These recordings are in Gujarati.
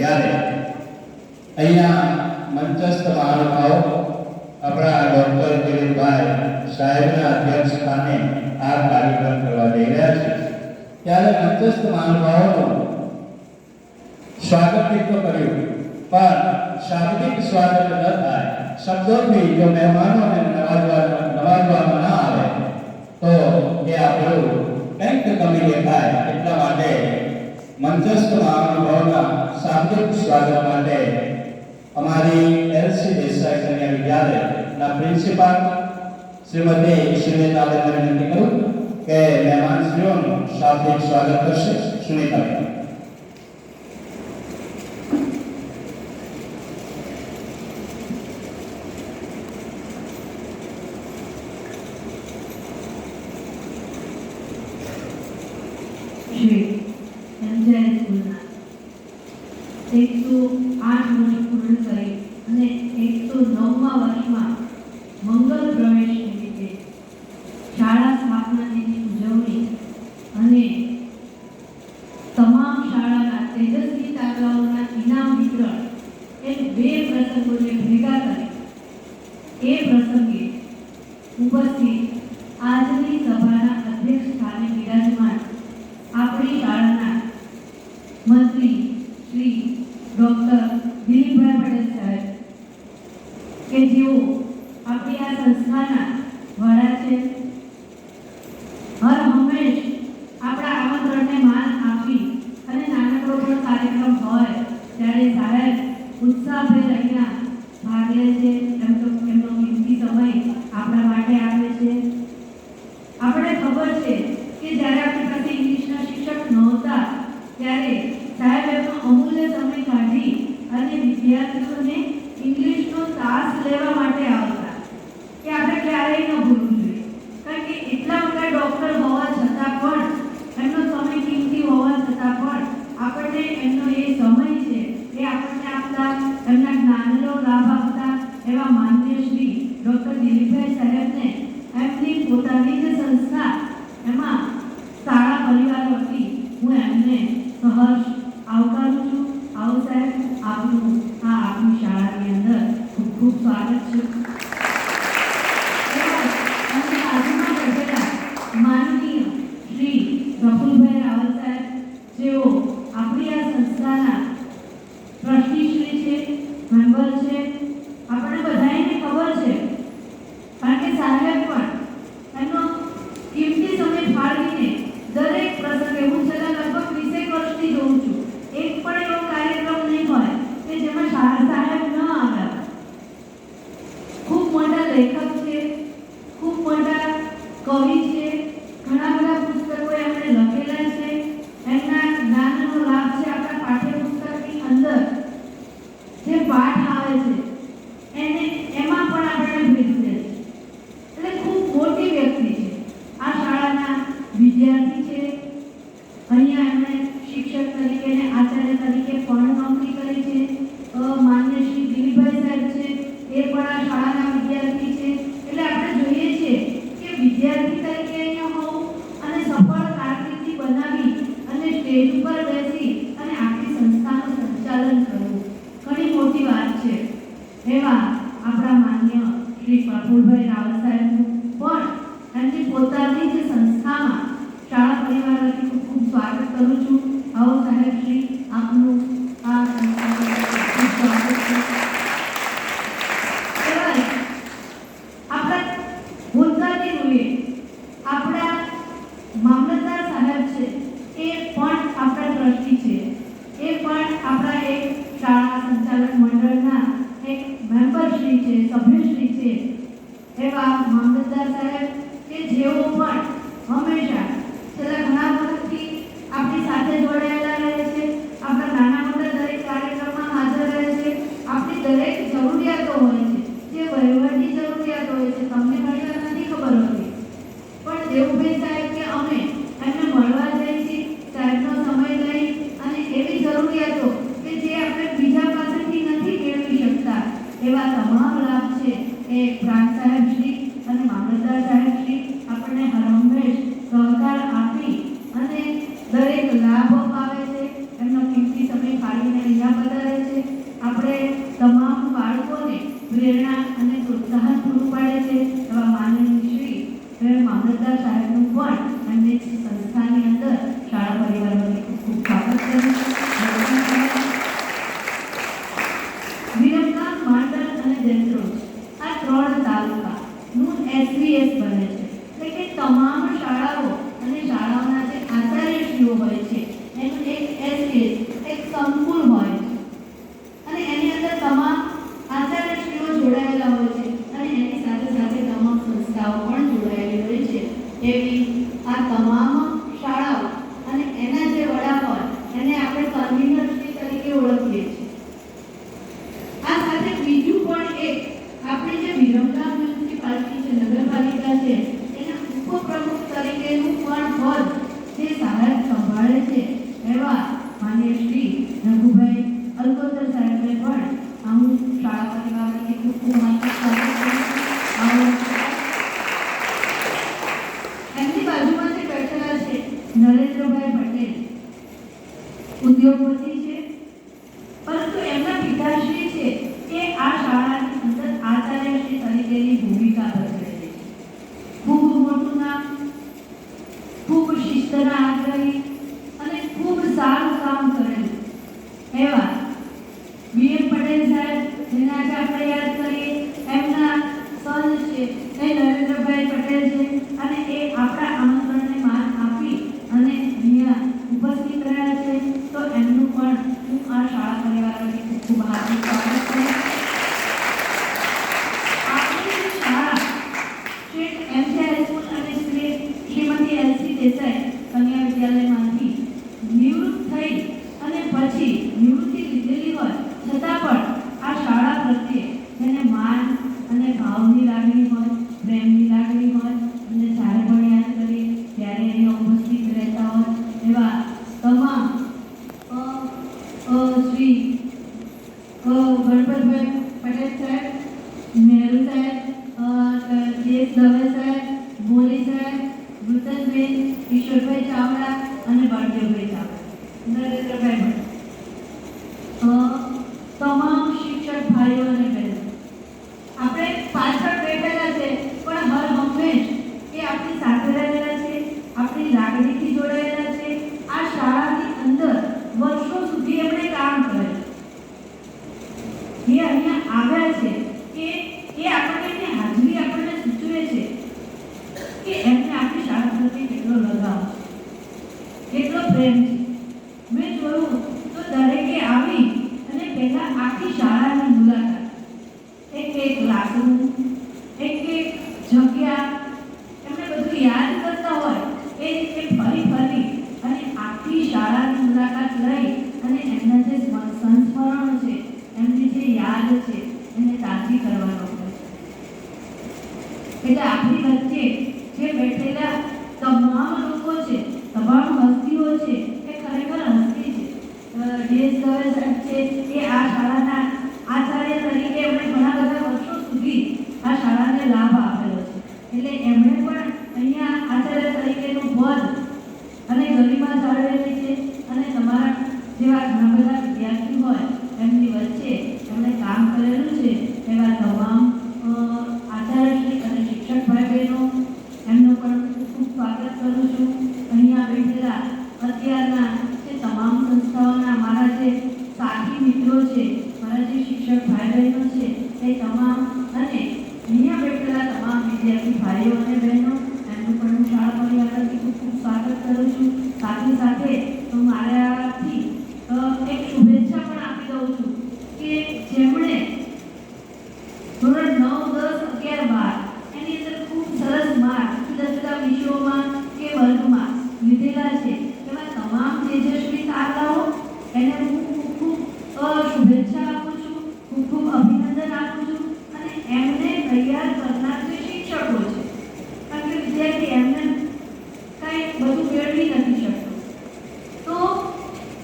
ત્યારે અહીંયા મંચસ્થ મહાનુભાવો આપણા ડોક્ટર દિલીપભાઈ સાહેબના અધ્યક્ષ સ્થાને આ કાર્યક્રમ કરવા જઈ રહ્યા છે ત્યારે મંચસ્થ મહાનુભાવોનું સ્વાગત તો કર્યું, પણ શાબ્દિક સ્વાગત ન થાય, શબ્દોથી જો મહેમાનોને નવાજવામાં ના આવે તો એ આપણું કંઈક કમી દેખાય. એટલા માટે મંચસ્થ મહાનુભાવોના શાબ્દિક સ્વાગત માટે અમારી એલસી દેસાઈ કન્યા વિદ્યાલયના પ્રિન્સિપાલ શ્રીમતી સુનિતાબેનને વિનંતી કરું કે મહેમાનશ્રીઓનું શાબ્દિક સ્વાગત કરશે. સુનિતાબેન. શ્રી સંજય સ્કૂલના 108 વર્ષ પૂર્ણ કરી અને 109મા વર્ષમાં મંગલ પ્રવેશ નિમિત્તે શાળા સ્થાપના દિનની ઉજવણી અને તમામ શાળાના તેજસ્વી તારાઓના ઇનામ વિતરણ એમ બે પ્રસંગોને ભેગા કરી એ પ્રસંગે ઉપસ્થિત આજની સભાના અધ્યક્ષ સ્થાને બિરાજમાન આપણી શાળાના મંત્રી શ્રી ડોક્ટર દિલીપભાઈ પટેલ સાહેબ કે જેઓ આપણી આ સંસ્થાના વડા છે, હર હંમેશ આપણા આમંત્રણને માન આપી અને નાનકડો પણ કાર્યક્રમ હોય ત્યારે સાહેબ ઉત્સાહભેર અહીંયા ભાગ લે છે. એમનો કિંમતી સમય આપણા માટે આપે છે. આપણે ખબર છે કે જ્યારે આપણી પાસે ઇંગ્લિશના શિક્ષક નહોતા ત્યારે સાહેબ એમનો અમૂલ્ય સમય કાઢી અને વિદ્યાર્થીઓને ઇંગ્લિશનો તાસ લેવા માટે આવતા, કે આપણે ક્યારેય ન ભૂલવું જોઈએ. કારણ કે એટલા બધા ડૉક્ટર હોવા છતાં પણ, એમનો સમય કિંમતી હોવા છતાં પણ આપણને એમનો એ સમય છે એ આપણને આપતા, એમના જ્ઞાનનો લાભ આપતા એવા માન્ય શ્રી ડૉક્ટર દિલીપભાઈ સાહેબને એમની પોતાની જ સંસ્થા એમાં શાળા પરિવાર વતી હું એમને સહર્ષ આવકારું છું. આવો સાહેબ, આપનું આપની શાળાની અંદર ખૂબ ખૂબ સ્વાગત છે. અને આજના બેઠેલા માનનીય શ્રી પ્રફુલભાઈ રાવલ સાહેબ, જેઓ આપણી આ સંસ્થાના ટ્રસ્ટીશ્રી છે, મેમ્બર છે. આપણે બધાને ખબર છે કારણ કે સાહેબ પણ એમનો કિંમતી સમય ફાળવીને દરેક પ્રસંગે, હું છેલ્લા લગભગ 20 વર્ષથી જોઉં છું, એક પણ એવો કાર્યક્રમ નહીં હોય કે જેમાં સાહેબ ન આવ્યા. ખૂબ મોટા લેખક છે, ખૂબ મોટા કવિ છે, ઘણા બધા પુસ્તકો એમણે લખેલા છે. એમના જ્ઞાનનો લાભ છે આપણા પાઠ્યપુસ્તકની અંદર જે પાઠ આવે છે એમાં પણ આપણને ભેજવે છે. એટલે ખૂબ મોટી વ્યક્તિ છે. આ શાળાના વિદ્યાર્થી છે. અહીંયા એમણે શિક્ષક તરીકે અને આચાર્ય તરીકે પણ નોકરી કરી છે. માન્ય શ્રી દિલીપભાઈ સાહેબ છે, એ પણ આ શાળાના વિદ્યાર્થી છે. એટલે આપણે જોઈએ છીએ કે વિદ્યાર્થી તરીકે અહીંયા હોવું અને સફળ કારકિર્દી બનાવી અને સ્ટેજ ઉપર બેસી અને આખી સંસ્થાનું સંચાલન કરવું ઘણી મોટી વાત છે. એવા આપણા માન્ય શ્રી પ્રફુલભાઈ રાવલ સાહેબનું પણ એમની પોતાની જ સંસ્થામાં શાળા પરિવાર વતી ખૂબ ખૂબ સ્વાગત કરું છું. આવો સાહેબ શ્રી, આપનું આ સંસ્થામાં ખૂબ સ્વાગત છે. આપણા ભૂતકાળની રૂએ આપણા મામલતદાર સાહેબ છે, એ પણ આપણા ટ્રસ્ટી છે, એ પણ આપણા એક શાળા સંચાલક મંડળના એક મેમ્બરશ્રી છે, સભ્યશ્રી છે. એવા મામલતદાર સાહેબ કે જેઓ પણ હંમેશા છેલ્લા ઘણા વર્ષથી આપણી સાથે જોડાયેલા રહે છે, આપણા નાના મોટા દરેક કાર્યક્રમમાં હાજર રહે છે. આપણી દરેક જરૂરિયાતો હોય છે, જે વહીવટી જરૂરિયાતો હોય છે, તમને ઘણી વાર નથી ખબર હોતી, પણ દેવુભાઈ સાહેબ કે અમે એમને મળવા જઈએ છીએ સાહેબનો સમય લઈ, અને એવી જરૂરિયાતો કે જે આપણે બીજા પાસેથી નથી મેળવી શકતા એવા તમામ લાભ છે એ પ્રાંત સાહેબ શ્રી અને મામલતદાર સાહેબ છીએ એક સંકુલ હોય છે અને એની અંદર તમામ આચાર્યશ્રીઓ જોડાયેલા હોય છે અને એની સાથે સાથે તમામ સંસ્થાઓ પણ જોડાયેલી હોય છે. એવી આ તમામ શાળાઓ અને એના જે વડા હોય એને આપણે કન્વીનરશ્રી તરીકે ઓળખીએ છીએ. આ સાથે બીજું પણ એક આપણી જે વિરમગામ મ્યુનિસિપાલિટી છે, નગરપાલિકા છે, એના ઉપપ્રમુખ તરીકેનું પણ પદ જે સાહેબ સંભાળે છે એવા માન્ય શ્રી રઘુભાઈ અલકોતર સાહેબને પણ હું શાળા પરિવારથી ખૂબ ખૂબ હાર્દિક સ્વાગત કરું છું. એમની બાજુમાં જે બેઠેલા છે નરેન્દ્રભાઈ પટેલ, ઉદ્યોગપતિ છે, પરંતુ એમના પિતાશ્રી છે એ આ શાળાની અંદર આચાર્યશ્રી તરીકેની ભૂમિકા ભજવે છે. ખૂબ મોટું નામ, ખૂબ શિસ્તના આગ્રહી અને ખૂબ સારું કામ કરેલું એવા બીએમ પટેલ સાહેબ, જેને આજે આપણે યાદ કરીએ, એમના સન છે એ નરેન્દ્રભાઈ પટેલ છે અને એ આપણા આમંત્રણને માન આપી અને અહીંયા ઉપસ્થિત રહ્યા છે. તો એમનું પણ હું આ શાળા પરિવારથી ખૂબ ખૂબ હાર્દિક સ્વાગત કરું. આપણી શાળા શ્રી એમસી હાઈસ્કૂલ અને શ્રીમતી એલસી દેસાઈ કન્યા વિદ્યાલયમાંથી નિવૃત્ત થઈ અને પછી નિવૃત્તિ લીધેલી હોય છતાં પણ આ શાળા પ્રત્યે જેને માન અને ભાવની લાગણી હોય, પ્રેમની લાગણી હોય અને જ્યારે પણ યાદ કરીએ ત્યારે અહીંયા ઉપસ્થિત રહેતા હોય એવા તમામ શ્રી ગણપતભાઈ પટેલ સાહેબ, નહેરુ સાહેબ, જેસ દવે સાહેબ, મોલી સાહેબ, વૃતનબેન, ઈશ્વરભાઈ ચાવડા અને બાળદેવભાઈ ચાવડા, નરેન્દ્રભાઈ તમામ શિક્ષક ભાઈઓ અને બહેનો, આપણે પાછળ બેઠેલા છે પણ હર હંમેશ એ આપણી સાથે રહેલા છે, આપણી લાગણીથી જોડાયેલા છે. આ શાળાની અંદર વર્ષો સુધી એમણે કામ કરેલું. એ અહીંયા આવ્યા છે કે એ આપણને એમની હાજરી આપણને સૂચવે છે કે એમને આપણી શાળા પ્રત્યે કેટલો લગાવ, કેટલો પ્રેમ છે. મેં જોયું તો દરેકે આવી અને પહેલા આખી શાળાની મુલાકાત, એક ક્લાસરૂમ, એક જગ્યા એમને બધું યાદ કરતા હોય એ રીતે ફરી અને આખી શાળાની મુલાકાત લઈ અને એમના જે સંસ્મરણો છે, એમની જે યાદ છે એને તાજી કરવાનો હોય છે. એટલે આપણી વચ્ચે જે બેઠેલા તમામ લોકો છે, તમામ હસ્તીઓ છે, એ ખરેખર હસ્તી છે. ડીએસ દવે સાહેબ છે એ આ શાળાના આચાર્ય તરીકે એમણે ઘણા બધા વર્ષો સુધી આ શાળાને લાભ આપેલો છે. એટલે એમણે પણ અહીંયા આચાર્ય તરીકેનું પદ અને ગરિમા જાળવેલી છે અને તમારા જેવા ઘણા બધા વિદ્યાર્થી હોય એમની વચ્ચે એમણે કામ કરેલું છે એવા તમામ આચાર્યશ્રી અને શિક્ષક ભાઈ બહેનો એમનું પણ ખૂબ સ્વાગત કરું છું. અહીંયા બેઠેલા અત્યારના જે તમામ સંસ્થાઓના મારા જે સાથી મિત્રો છે, મારા જે શિક્ષક ભાઈ બહેનો છે એ તમામ અને અહીંયા બેઠેલા તમામ વિદ્યાર્થી ભાઈઓ અને બહેનો એમનું પણ હું શાળા પરિવારથી ખૂબ ખૂબ સ્વાગત કરું છું. સાથે સાથે હું મારાથી એક શુભેચ્છા પણ આપી દઉં છું કે જેમણે ધોરણ 9, 10, 11, 12 એની અંદર ખૂબ સરસ માર્ક જુદા જુદા વિષયોમાં કે વર્ગમાં લીધેલા છે એવા તમામ તેજસ્વી તારાઓ એને હું ખૂબ શુભેચ્છા આપું છું, ખૂબ ખૂબ અભિનંદન આપું છું. અને એમને તૈયાર કરનાર જે શિક્ષકો છે, કારણ કે વિદ્યાર્થી એમને કંઈ બધું મેળવી નથી શકતો, તો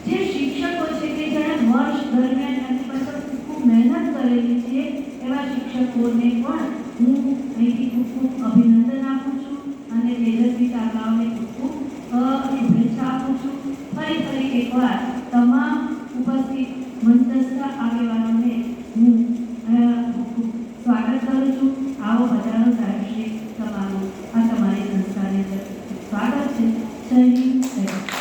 જે શિક્ષકો છે કે જેણે વર્ષ દરમિયાન એમની પાછળ ખૂબ મહેનત કરેલી છે એવા શિક્ષકોને પણ હું અહીંથી ખૂબ ખૂબ અભિનંદન આપું છું અને તેજસ્વી તારાઓને ખૂબ ખૂબ શુભેચ્છા આપું છું. ફરી એકવાર તમામ ઉપસ્થિત મંચસ્થ આગેવાનોને હું ખૂબ સ્વાગત કરું છું. આવો બધાનો સાહેબશ્રી તમારું આ તમારી સંસ્થાની અંદર સ્વાગત છે. જય હિન્દ, જય ભારત.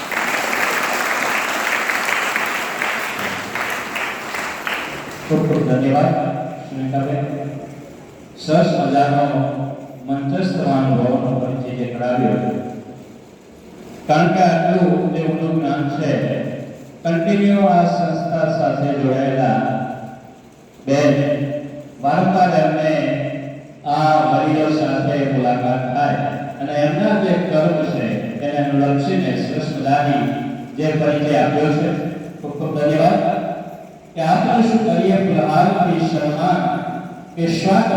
ખૂબ ખૂબ ધન્યવાદ સુનિતાબેન. સરસ મજાનો મંચસ્થ અનુભવનો પરિચય જે કરાવ્યો, કારણ કે આટલું જે ઊંડું જ્ઞાન છે કન્ટિન્યુ આ સંસ્થા સાથે જોડાયેલા બેન વારંવાર એમને આ વડીલો સાથે મુલાકાત થાય અને એમના જે કર્મ છે એને અનુલક્ષીને સરસ મજાની જે પરિચય આપ્યો છે. ખૂબ ખૂબ ધન્યવાદ. કે આપણે શું કરીએ પ્રહારથી સન્માન કે સ્વાગત,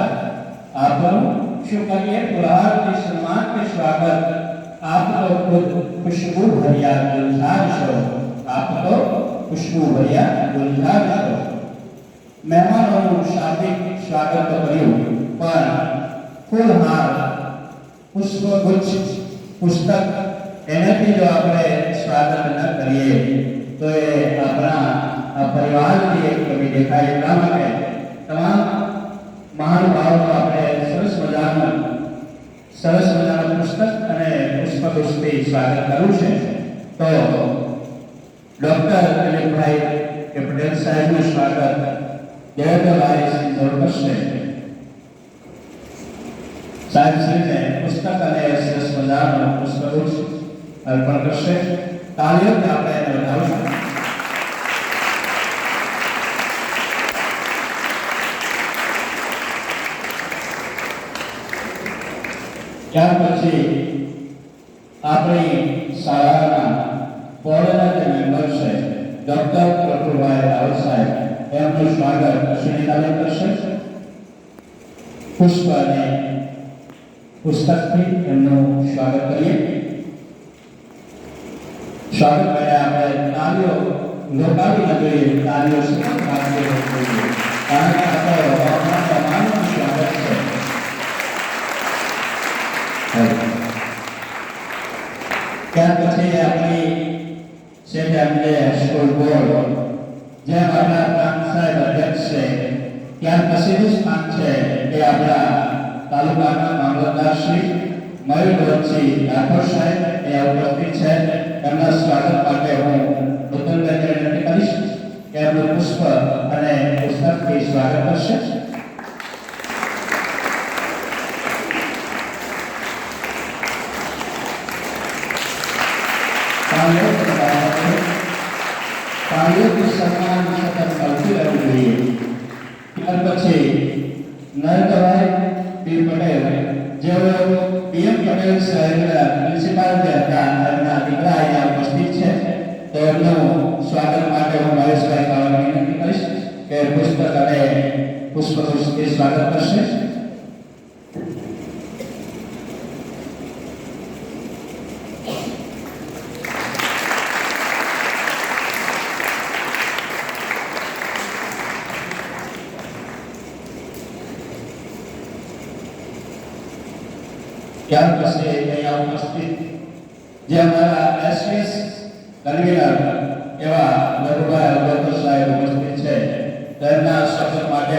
આપણું શું કરીએ પ્રહારથી સન્માન કે સ્વાગત. આપ તો ખુદ ખુશ્બુ ભર્યા ગુલઝાર છો, આપ તો ખુશ્બુ ભર્યા ગુલઝાર છો. મહેમાનોનું શાબ્દિક સ્વાગત તો કર્યું, પણ ફૂલહાર, પુષ્પગુચ્છ, પુસ્તક એનાથી જો આપણે સ્વાગત ન કરીએ તો એ આપણા પરિવારથી એક કમી દેખાય. એટલા માટે તમામ મહાનુભાવોનો આપણે સરસ મજાનું પુસ્તક અને પુષ્પગુચ્છથી સ્વાગત કરવું છે. તો ડોક્ટર દિલીપભાઈ કે પટેલ સાહેબનું સ્વાગત જયંતભાઈ સિંધોડ કરશે. સાહેબશ્રીને પુસ્તક અને સરસ મજાનું પુષ્પગુચ્છ અર્પણ કરશે. તાળીઓથી આપણે એને વધાવીશું. ત્યાર પછી આપણી શાળાના બોર્ડના જે મેમ્બર છે ડોક્ટર પ્રફુલભાઈ રાવલ સાહેબ, એમનું સ્વાગત અશ્વિનીતાબેન કરશે. પુષ્પ અને પુસ્તકથી એમનું સ્વાગત કરીએ. સ્વાગત કર્યા આપણે તાળીઓ લોકાવી ન જોઈએ, તાળીઓ કારણ કે આપણો તમામનું સ્વાગત છે. ત્યાર પછી આપણી સેન્ટ એમ્બલે સ્કૂલ બોર્ડ, જેમ આપણા પ્રાંત સાહેબ અધ્યક્ષ છે, ત્યાર પછીનું સ્થાન છે એ આપણા તાલુકાના મામલતદાર શ્રી મયુરસિંહ રાઠોડ સાહેબ એ ઉપસ્થિત છે. એમના સ્વાગત માટે હું નૂતનબેનને વિનંતી કરીશ કે એમનું પુષ્પ અને પુસ્તકથી સ્વાગત કરશે. તાળીઓથી સન્માન સતત મળતું રહેવું જોઈએ. ત્યાર પછી નરેન્દ્રભાઈ પી પટેલ, જેઓ પીએમ પટેલ સાહેબના પ્રિન્સિપાલ જે હતા, એમના દીકરા અહીંયા ઉપસ્થિત છે. તો એમનું સ્વાગત માટે હું મહેશભાઈ કાવાની વિનંતી કરીશ કે પુસ્તક અને પુષ્પગુચ્છથી સ્વાગત કરશે. ત્યાર પછી અહીંયા ઉપસ્થિત જે અમારા એસએસ કન્વીનર એવા લઘુભાઈ અવગોતર સાહેબ ઉપસ્થિત છે. તેમના સ્વાગત માટે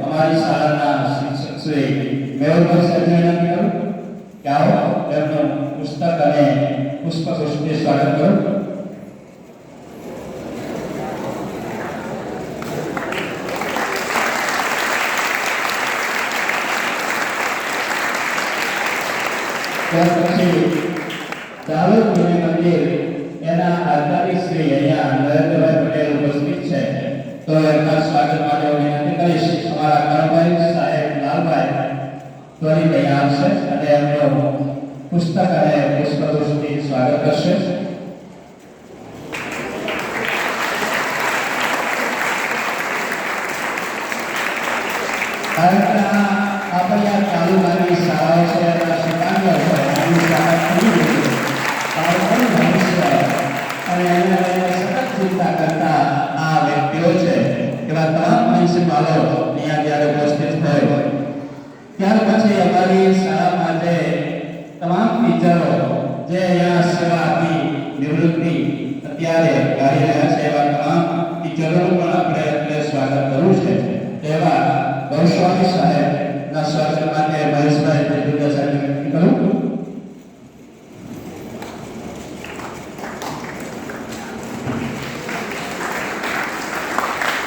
અમારી શાળાના શિક્ષક શ્રી મેહુલભાઈ સાહેબને વિનંતી કરું કે આવો તેમનું પુસ્તક અને પુષ્પગુચ્છથી સ્વાગત કરું. ત્યાર પછી દાહોદ મંદિર એના આચાર્ય શ્રી અહીંયા નરેન્દ્રભાઈ પટેલ ઉપસ્થિત છે. તો એમના સ્વાગત માટે હું વિનંતી કરીશ અમારા કરણભાઈ સાહેબ લાલભાઈ ત્વરિત અહીંયા આવશે અને એમનું પુસ્તક અને પુષ્પગુચ્છથી સ્વાગત કરશે. કારણ કે આપણી આ તાલુકાની શાળાઓ છે, એના શિક્ષાંગો છે, એની શાળા ખુલી ગઈ છે. બાળકોનું ભવિષ્ય અને એને સતત ચિંતા કરતા આ વ્યક્તિઓ છે, એવા તમામ પ્રિન્સિપાલો અહીંયા જ્યારે ઉપસ્થિત હોય. ત્યાર પછી અમારી શાળા માટે તમામ ટીચરો જે અહીંયા સેવા આપી નિવૃત્તિ અત્યારે કરી રહ્યા છે, એવા તમામ ટીચરોનું પણ આપણે સ્વાગત કરવું છે. એવા ગૌસ્વામી સાહેબના સ્વાગત માટે મહેશભાઈ દેવદા સાહેબને વિનંતી કરું.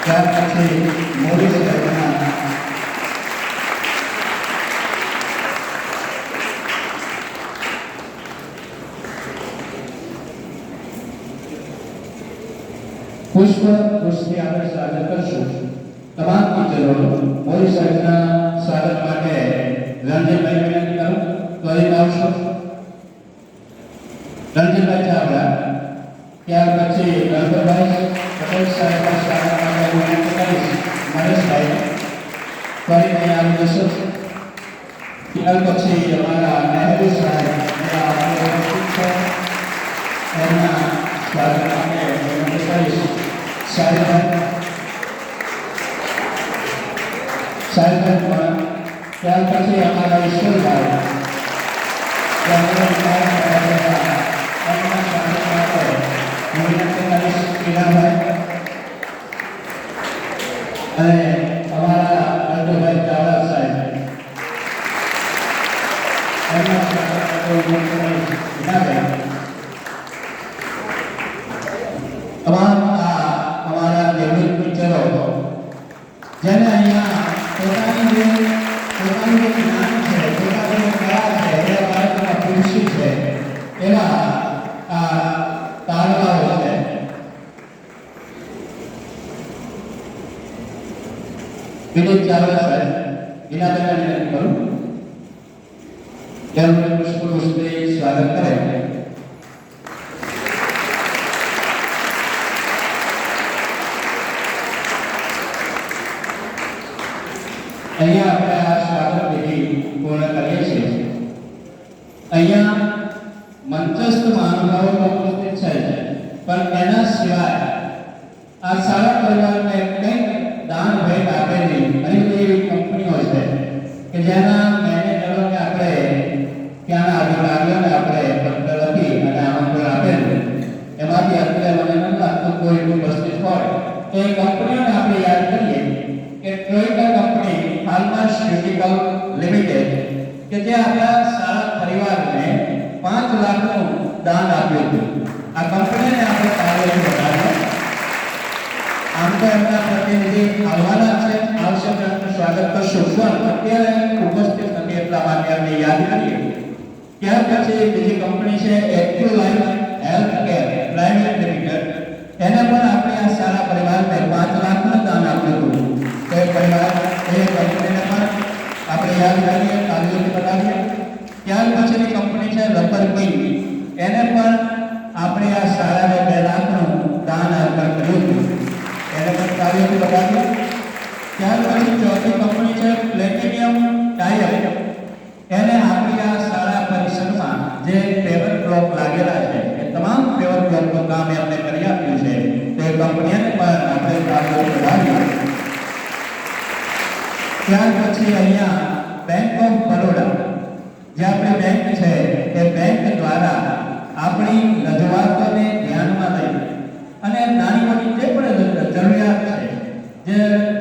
ત્યાર પછી મોદી સાહેબના પુષ્પ પુષ્પથી આપણે સ્વાગત કરશું તમામ ટીચરોનું. મોદી સાહેબના સ્વાગત માટે રણજીતભાઈ વિનંતી કરું ત્વરિત આવશો. રણજીતભાઈ ચાવડા, ત્યાર પછી ગણપતભાઈ પટેલ સાહેબના સ્વાગત માટે વિનંતી કરીશ. મહેશભાઈ ત્વરિત અહીં આવી જશો. ત્યાર પછી અમારા નહેરુ સાહેબ એમના સ્વાગત માટે વિનંતી કરીશ. સાહેબભાઈ પણ ત્યાર પછી અમારા ઈશ્વરભાઈ એમના સ્વાગત માટે વિનંતી કરીશ. પીરાભાઈ અને અમારા અર્જુનભાઈ ચાવડા સાહેબ એમના સ્વાગત માટે વિનંતી કરીશ. પીરાભાઈ તમામ અમારા નિવૃત્ત ટીચરો જેને અહીંયા પોતાનું જે જ્ઞાન છે, પોતાની જે કળા છે, એ બાળકોમાં પૂરતી છે એવા તારલાઓ છે. વિનોદ ચાવડા સાહેબ વિનાબેન વિનંતી કરું એમનું પુષ્પગુચ્છથી સ્વાગત કરે. અહીંયા આપણે આ સ્વાગત વિધિ પૂર્ણ કરીએ છીએ. અહીંયા મંચસ્થ મહાનુભાવો ઉપસ્થિત છે, પણ એના સિવાય આ શાળા પરિવારને કંઈક દાન ભેટ આપેલી ઘણી એવી કંપનીઓ છે કે જેના મેનેજરોને આપણે ત્યાંના અધિકારીઓને આપણે પત્ર લખી અને આમંત્રણ આપેલું. એમાંથી અત્યારે મને નથી લાગતું કોઈ ઉપસ્થિત હોય તો એ કંપનીઓને આપણે યાદ કરીએ કે ટોયોટા કંપની ફાર્માસ્યુટિકલ લિમિટેડ કે જે આપણા શાળા પરિવારને 5 લાખનું દાન આપ્યું હતું. આ કંપનીને આપણે કાર્ય બતાવ્યો. આમ તો એમના પ્રતિનિધિ આવવાના છે, આવશે તો એમનું સ્વાગત કરશું, પણ અત્યારે ઉપસ્થિત નથી એટલા માટે આપણે યાદ કરીએ. ત્યાર પછી બીજી કંપની છે active life health care private limited. એને પણ આપણે આ શાળા પરિવારને 5 લાખનું દાન આપ્યું હતું. તો એ પરિવાર એ કંપનીને પણ આપણે યાદ કરીએ, કાર્યોથી બતાવીએ. ત્યાર પછીની કંપની છે રબર કિંગ. એને પણ આપણે આ શાળાને 2 લાખનું દાન અર્પણ કર્યું હતું. એને પણ કાર્યોથી બતાવીએ. ત્યાર પછી ચોથી કંપની છે પ્લેટિનિયમ ટાયર. એને આપણી આ શાળા પરિસરમાં જે પેવર બ્લોક લાગેલા છે એ તમામ પેવર બ્લોકનું કામ એમને કરી આપ્યું છે. તે કંપનીને પણ આપણે કાર્યોથી બતાવીએ. ત્યાર પછી અહીંયા બેંક ઓફ બરોડા જે આપણી બેંક છે એ બેંક દ્વારા આપણી રજૂઆતોને ધ્યાનમાં લઈ અને નાની મોટી જે પણ જરૂરિયાત છે, જે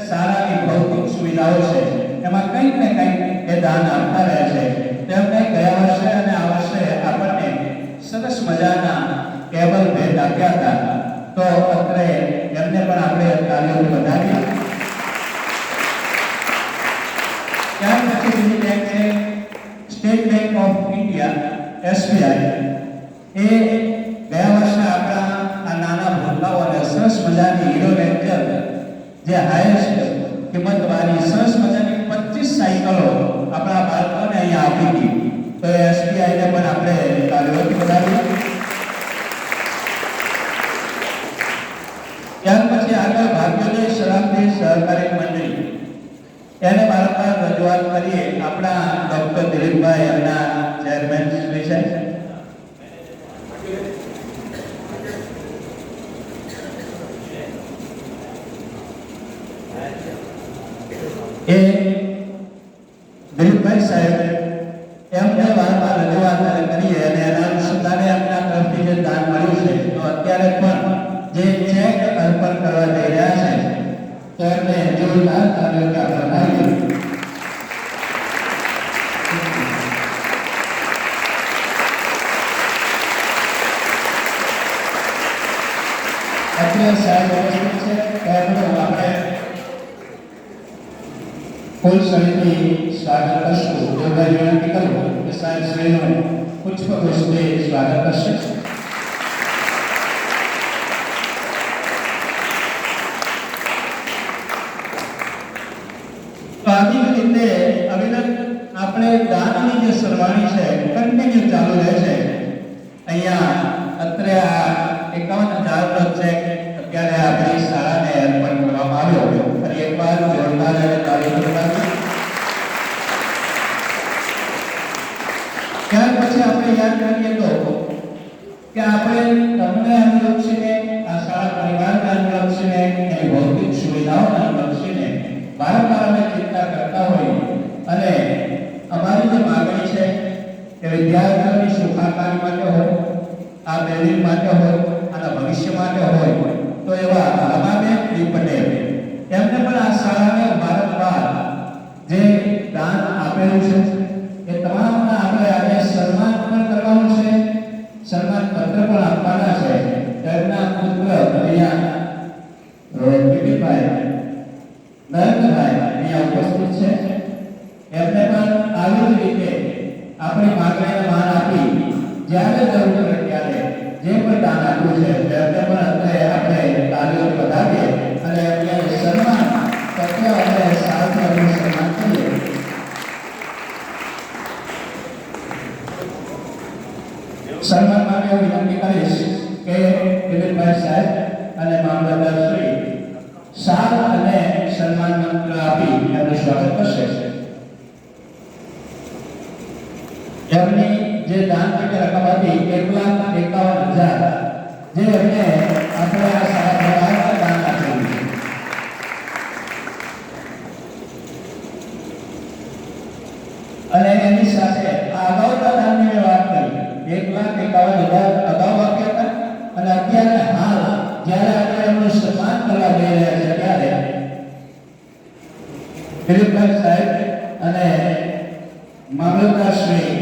શાળાની ભૌતિક સુવિધાઓ છે, એમાં કંઈક ને કંઈક એ દાન આપતા રહે છે. તેમને ગયા વર્ષે અને આ વર્ષે આપણને સરસ મજાના ટેબલ ભેટ આપ્યા હતા. તો અત્રે એમને પણ આપણે કાર્યોથી વધારીએ. ત્યાર પછી બીજી બેંક છે state bank of India SBI. એ ગયા વર્ષે આપણા આ નાના ભૂલકાઓને સરસ મજાની હીરો રેન્જર જે હાઈએસ્ટ કિંમતવાળી સરસ મજાની 25 સાયકલો આપણા બાળકોને અહીંયા આપી હતી. તો SBI ને પણ આપણે કાર્યોથી વધારીએ. ત્યાર પછી આગળ ભાગ્યોદય શરાબદી સહકારી મંડળી. એને વારંવાર રજૂઆત કરીએ. આપણા ડોક્ટર દિલીપભાઈ એમના ચેરમેન શ્રી છે. એ દિલીપભાઈ સાહેબ એમને વારંવાર રજૂઆત કરીએ અને એના અનુસંધાને એમના તરફથી જે દાન મળ્યું છે તો અત્યારે પણ જે ચેક અર્પણ કરવા જઈ રહ્યા છે તો એમને જોરદાર તાળીઓથી આપણે વધાવીએ. અત્યારે સાહેબ ઉપસ્થિત છે એમનું આપણે ફૂલ સહિતની સ્વાગત કરશું. જોરદાર વિનંતી કરું કે સાહેબ શ્રીનું પુષ્પગુચ્છથી સ્વાગત કરશે. રીતે અવિરત આપણે દાનની જે સરવાણી છે કન્ટિન્યુ ચાલુ રહે છે. અહીંયા અત્રે આ 51,000 નો ચેક અત્યારે આપણી શાળાને અર્પણ કરવામાં આવ્યો. ફરી એકવાર જોરદાર અને તાળીઓ બજાવીએ. ત્યાર પછી આપણે યાદ કરીએ તો કે આપણે તમને અનુલક્ષીને આ શાળા પરિવારને અનુલક્ષીને એની ભૌતિક સુવિધાઓને અનુલક્ષીને વારંવાર અમે ચિંતા કરતા હોઈએ અને અમારી જે માગણી છે કે વિદ્યાર્થીઓની સુખાકારી માટે હોય, આ બેલીન માટે હોય, આના ભવિષ્ય માટે હોય, તો એવા રમાબેન ડી પટેલ એમને પણ આ શાળાને વારંવાર જે દાન આપેલું છે એ તમામના આપણે આજે સન્માન પણ કરવાનું છે, સન્માન પત્ર પણ આપવાના છે. તેમના પુત્ર અહીંયા પીડીભાઈ નરેન્દ્રભાઈ અહીંયા ઉપસ્થિત છે. એમને પણ આવી જ રીતે આપણી માગણીને માન આપી જ્યારે જરૂર પડે ત્યારે જે પણ દાન આપ્યું છે તેમને પણ અત્યારે આપણે તાળીઓ વધાવીએ અને એમને સન્માન પત્ર અને સાથે એમનું સન્માન કરીએ. સન્માન માટે હું વિનંતી કરીશ કે દિલીપભાઈ સાહેબ અને મામલતદાર શ્રી શાલ અને સન્માન મંત્ર આપી એમનું સ્વાગત કરશે. એમની જે દાન પેટી રકમ હતી 1,51,000 જે એમને આપણે આ શાળા પરિવારને દાન આપેલું છે. અને એની સાથે આ અગાઉના દાનની મેં વાત કરી 1,51,000 અગાઉ આપ્યા હતા અને અત્યારે હાલ જ્યારે આપણે એમનું સન્માન કરવા જઈ રહ્યા છે ત્યારે દિલીપભાઈ સાહેબ અને મામલતદાર શ્રી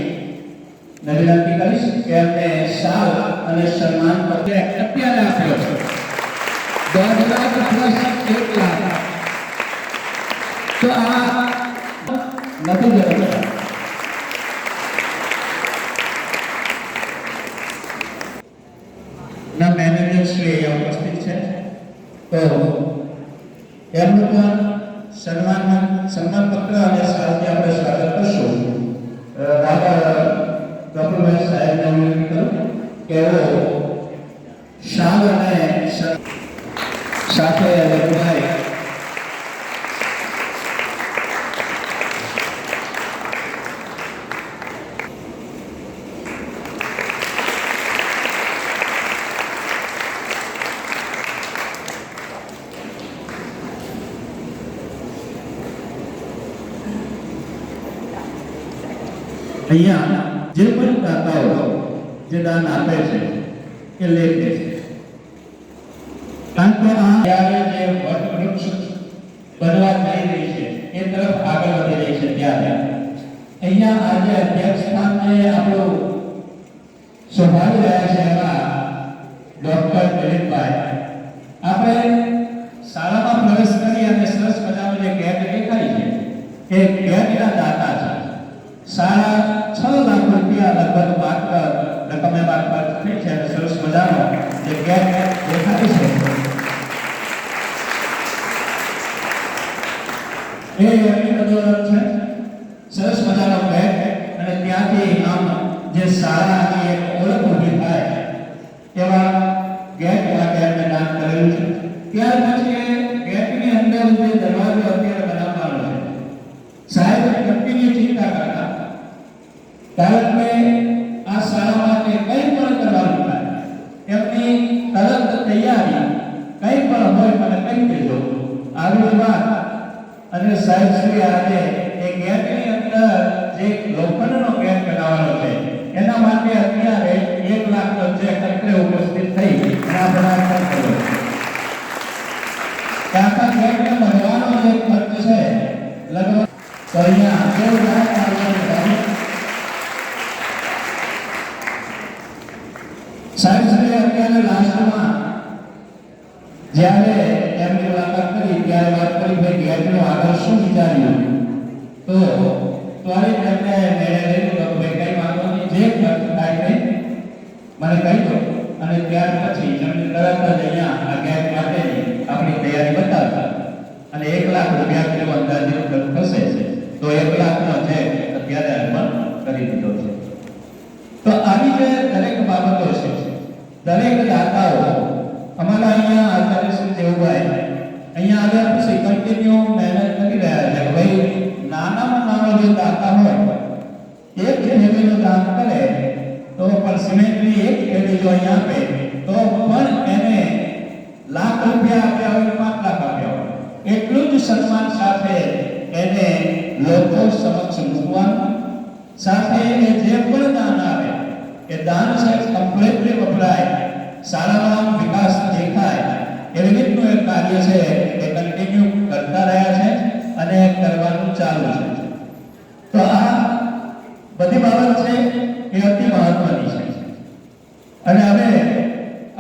વિનંતી કરીશ કે એમને શાલ અને સન્માન પત્ર અત્યારે આપ્યો છે 10 લાખ પ્લસ 1 લાખ. તો આ નથી જરૂર. ના મેનેજર શ્રી અહીંયા ઉપસ્થિત છે તો એમનું પણ સન્માન પત્ર અને સાથે આપણે સ્વાગત કરશું. ડોક્ટર સાહેબને વિનંતી કરું કે શાલ અને સાથે લખભાઈ અહીંયા જે પણ દાતાઓ જે દાન આપે છે એ લે છે. કારણ કે આ જ્યારે જે વટવૃક્ષ બનવા જઈ રહી છે એ તરફ આગળ વધી રહી છે ત્યારે અહીંયા આજે અધ્યક્ષ સ્થાનને આપણું સંભાળી રહ્યા છે એવા ડોક્ટર દિલીપભાઈ આપણે શાળામાં પ્રવેશ કરી અને સરસ મજાનો જે ગેટ દેખાય છે એ ગેટના દાતા છે. સાડા 6 લાખ રૂપિયા લગભગ માત્ર રકમે માત્ર થઈ છે અને સરસ મજાનો જે ગેટ દેખાય છે એ એમની બદોલત છે. સરસ મજાનો ગેટ અને ત્યાંથી આમ જે શાળાની એક ઓળખ ઊભી થાય એવા ગેટ માટે એમને દાન કરેલું છે. ત્યાર પછી ગેટની અંદર જે દરવાજો અત્યારે બનાવવાનો છે સાહેબ કન્ટિન્યુ ચિંતા કરતા કારણ કે આ શાળા માટે કંઈ પણ કરવાનું થાય એમની તરત તૈયારી કંઈ પણ હોય મને કહી દેજો આવી વાત. અને સાહેબ શ્રી આજે એ ગેટની અંદર જે લોખંડનો ગેટ બનાવવાનો છે એના માટે અત્યારે 1 લાખનો ચેક અત્રે ઉપસ્થિત થઈ અને આ બનાવવાનો કર્યો. આખા ગેટને બનાવવાનો જે ખર્ચ છે લગભગ તો અહીંયા કેવું થાય સાહેબ શ્રી અત્યારે લાસ્ટમાં જ્યારે એમની મુલાકાત કરી ત્યારે વાત કરી ભાઈ ગેટનો આગળ શું વિચાર્યું તો ત્વરિત એમને નિર્ણય લીધો કે ભાઈ કઈ વાંધો નહીં જે ખર્ચ થાય તે મને કહી દો અને ત્યાર પછી એમને તરત જ અહીંયા આ ગેટ માટેની આપણી તૈયારી બતાવતા અને 1 લાખ રૂપિયા જેવો અંદાજે ખર્ચ થશે તો 1 લાખનો છે અત્યારે અર્પણ કરી દીધો છે. તો આવી જે દરેક બાબતો છે, દરેક દાતાઓ અમારા અહીંયા આચાર્ય શ્રી દેવુભાઈ અહીંયા આવ્યા પછી કન્ટિન્યુ મહેનત કરી રહ્યા છે કે ભાઈ નાનામાં નાનો જે દાતા હોય એક થેલીનું દાન કરે તો પણ સિમેન્ટની એક થેલી જો અહીંયા આપે તો પણ એને લાખ રૂપિયા આપ્યા હોય 5 લાખ આપ્યા હોય એટલું જ સન્માન સાથે એને લોકો સમક્ષ મૂકવાનું, સાથે એ જે પણ દાન આવે એ દાન છે કમ્પ્લીટલી વપરાય, શાળાનો વિકાસ દેખાય એવી રીતનું એક કાર્ય છે એ કન્ટિન્યુ કરતા રહ્યા છે અને કરવાનું ચાલુ છે. તો આ બધી બાબત છે એ અતિ મહત્વની છે. અને હવે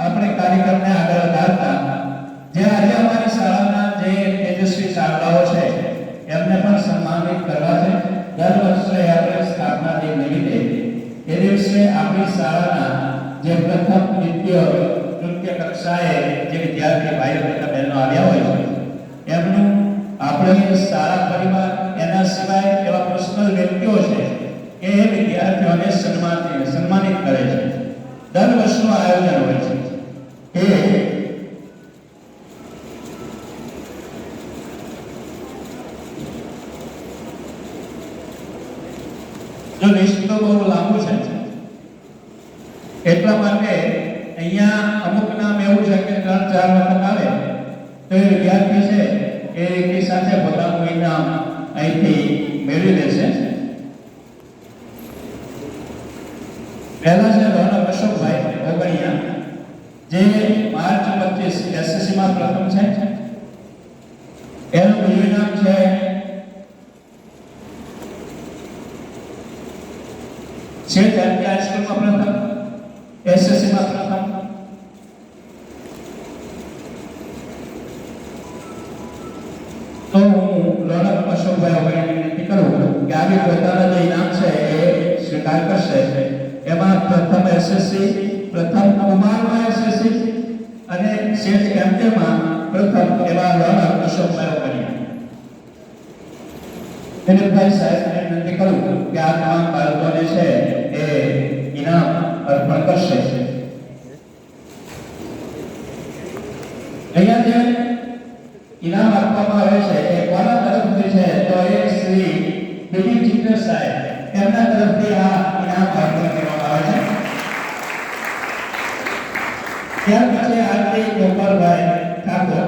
આપણે કાર્યક્રમને આગળ વધારતા જે આજે અમારી શાળાના જે તેજસ્વી શાળાઓ છે એમને પણ સન્માનિત કરવા છે. દર વર્ષે આપણે સ્થાપના દિન નિમિત્તે એ દિવસે આપણી શાળાના જે પ્રથમ દ્વિતીય તૃતીય કક્ષાએ જે વિદ્યાર્થી ભાઈઓ તથા બહેનો આવ્યા હોય છે એમનું આપણે શાળા પરિવાર એના સિવાય એવા પર્સનલ વ્યક્તિઓ છે કે એ વિદ્યાર્થીઓને સન્માનિત કરે છે. દર વર્ષનું આયોજન હોય છે. જો લિસ્ટ તો બહુ લાંબુ છે એટલા માટે અહીંયા અમુક નામ એવું છે કે 3-4 વખત આવે તો એ વિદ્યાર્થી છે એ એકી સાથે પોતાનું ઇનામ અહીંથી મેળવી લેશે. પહેલા છે રોનક અશોકભાઈ ઓગણિયા જે માર્ચ 25 એસએસસીમાં પ્રથમ છે. એનું બીજું ઇનામ છે શેઠ હાઈસ્કૂલમાં પ્રથમ, એસએસસીમાં પ્રથમ. તો હું રોનક અશોકભાઈ ઓગણિયાને વિનંતી કરું કે આજે પોતાના જે ઇનામ છે એ સ્વીકાર કરશે. એમાં પ્રથમ એસએસસી, પ્રથમ કુમારમાં એસએસસી અને શેઠ એમકેમાં પ્રથમ એવા રોનક અશોકભાઈ ઓગણિયા. દિલીપભાઈ સાહેબને વિનંતી કરું કે આ તમામ બાળકોને છે એ ઇનામ અર્પણ કરશે. અહીંયા જે ઇનામ આપવામાં આવે છે એ કોના તરફથી છે તો એ શ્રી દિલીપ ચિત્ર સાહેબ એમના તરફથી આ ઇનામ અર્પણ કરવામાં આવે છે. ત્યાર પછી આરતી ગોપાલભાઈ ઠાકોર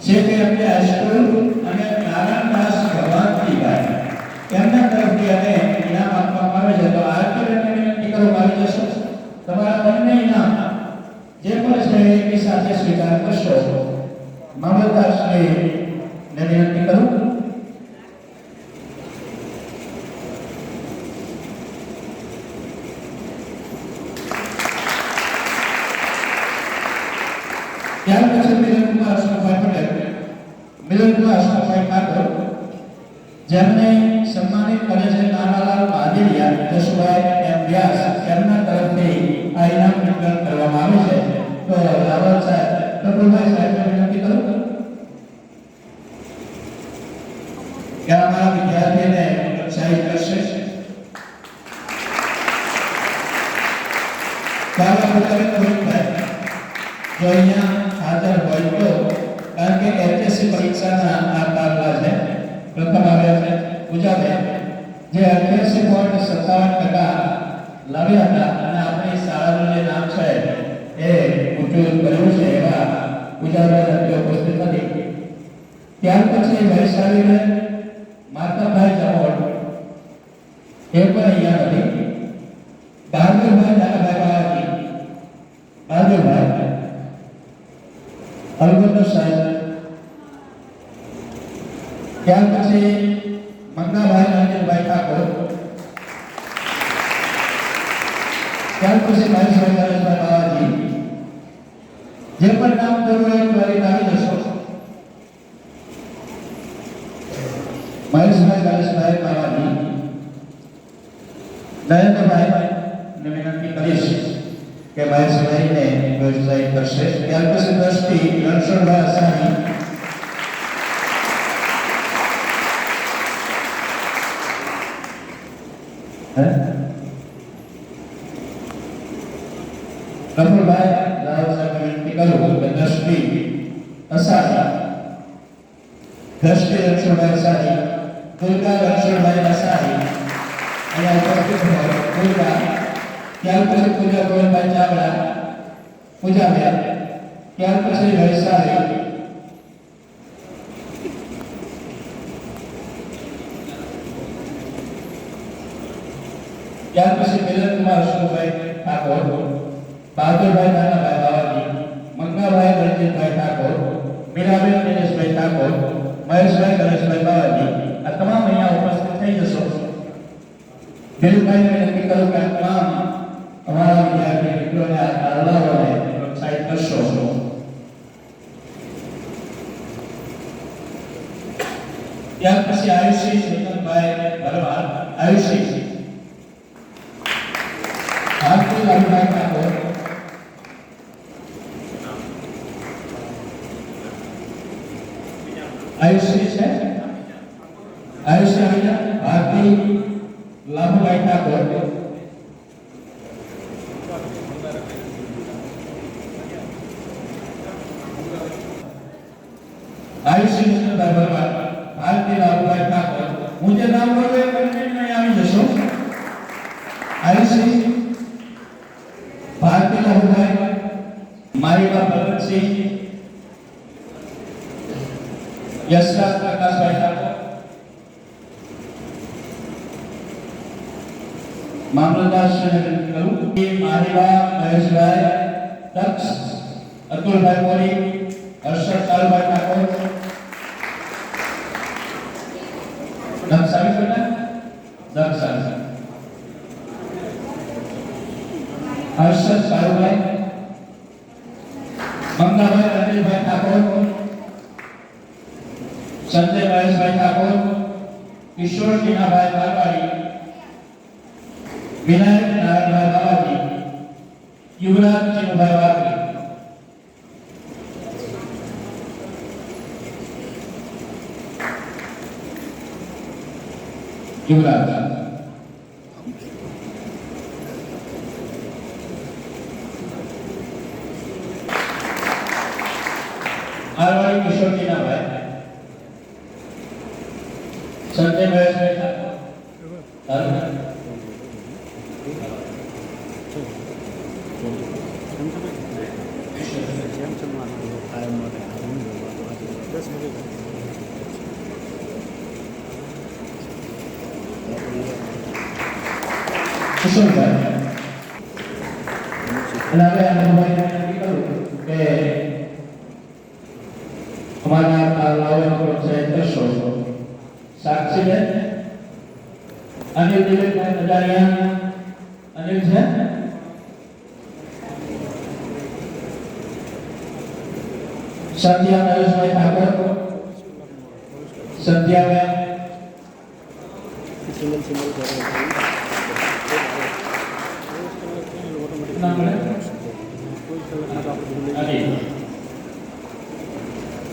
શેઠ એમકે હાઈસ્કૂલ અને નારાયણદાસ ભગવાનજીભાઈ એમના તરફથી અને ઇનામ આપવામાં આવે છે. તો આરતીને વિનંતી કરું આવી જશો. તમારા બંને ઇનામ જે પણ છે એની સાથે સ્વીકાર કરશો. મામલતદાર શ્રીને વિનંતી કરું. ત્યાર પછી મિલનકુમાર અશોકભાઈ પટેલ, મિલનકુમાર અશોકભાઈ ઠાકોર જેમને સન્માનિત કરે છે નાનાલાલ માદિલિયા, જશુભાઈ એમ વ્યાસ એમના તરફથી આ ઇનામ વિતરણ કરવામાં આવે છે. તો રાવલ સાહેબ, પ્રફુલભાઈ સાહેબને વિનંતી કરું કે અમારા વિદ્યાર્થીને પ્રોત્સાહિત કરશે. બાબા રોહિતભાઈ જો અહીંયા હાજર હોય તો, કારણ કે એચએસસી પરીક્ષાના આ દાખલા છે પ્રથમ આવ્યા છે. પૂજાબેન જે 88.57% લાવ્યા હતા અને આપણી શાળાનું જે નામ છે એ ઊંચું કર્યું છે એવા પૂજાબેન અત્યારે ઉપસ્થિત નથી. ત્યાર પછી વૈશાલીબેન માતાભાઈ જમોડ એ પણ અહીંયા નથી. બહાદુરભાઈ દાદાભાઈ બહાદુરભાઈ અલગોદર સાહેબ. ત્યાર પછી મંગાભાઈ રંજનભાઈ ઠાકોર. ત્યાર પછી મહેશભાઈ ગણેશભાઈ બાવાજી. જે પણ નામ જોયું એ ત્વરિત આવી જશો. મહેશભાઈ ગણેશભાઈ બાવાજી. નરેન્દ્રભાઈ ને વિનંતી કરીશ કે મહેશભાઈને પ્રોત્સાહિત કરશે. ત્યાર પછી ટ્રસ્ટી રણછોડભાઈ અસાણી. પ્રફુલભાઈ રાવ સાહેબ વિનંતી કરું કે દ્રષ્ટિ અસારી, દ્રષ્ટિ રણછોડભાઈ અસારી, દુર્ગા રણછોડભાઈ અસારી અહીંયા ઉપસ્થિત હોય. દુર્ગા, ત્યાર પછી પૂજા ગોવિંદભાઈ ચાવડા, પૂજા બેન, ત્યાર પછી વૈશાલી, ત્યાર પછી મિલનકુમાર અશોકભાઈ ઠાકોર, બહાદુરભાઈ નાનાભાઈ બાવાજી, મંગાભાઈ રણજીતભાઈ ઠાકોર, મીરાબેન દિનેશભાઈ ઠાકોર, મહેશભાઈ ગણેશભાઈ બાવાજી, આ તમામ અહીંયા ઉપસ્થિત થઈ જશો. દિલીપભાઈને વિનંતી કરું કે આ તમામ અમારા વિદ્યાર્થી મિત્રોને આ તારલાઓને પ્રોત્સાહિત કરશો. ત્યાર પછી આયુષી ચેતનભાઈ ભરવાડ, આયુષી ભારતી લાલભાઈ ઠાકોર, આયુષી છે, આયુષી અહીંયા ભારતી લાભભાઈ ઠાકોર, આયુષી ચંદ્રભાઈ ભરવાડ, ભારતી લાભભાઈ ઠાકોર. હું જે નામ બોલું એ કન્ટેન્ટમાં આવી જશો. આયુષી, ભારતી લાભભાઈ, મારીબા ભગતસિંહ, યશરાજ પ્રકાશભાઈ ઠાકોર, મામલતદાર શ્રીને વિનંતી કરું કે મારીબા મહેશભાઈ, દક્ષ અતુલભાઈ મોરી, હર્ષદ કાળુભાઈ ઠાકોર, દક્ષ આવી ગયો, દક્ષ આવી, હર્ષદ કાળુભાઈ, મંગાભાઈ રણજીતભાઈ ઠાકોર, સંજય મહેશભાઈ ઠાકોર, કિશોર ટીનાભાઈ બારવાડી, વિનાયક નારાયણભાઈ બાવાજી, યુવરાજ ચિનુભાઈ વાઘરી. યુવરાજ આરવાડી કિશોર ટીનાભાઈ, સંજય મહેશભાઈ ઠાકોર, કિશોરભાઈ. અને હવે અનુભાઈને વિનંતી કરું કે અમારા તારલાઓને પ્રોત્સાહિત કરશો. સાક્ષીબેન, અનિલ દિલીપભાઈ કજારિયા, અનિલ છે, સંધ્યા નરેશભાઈ ઠાકોર, સંધ્યાબેન,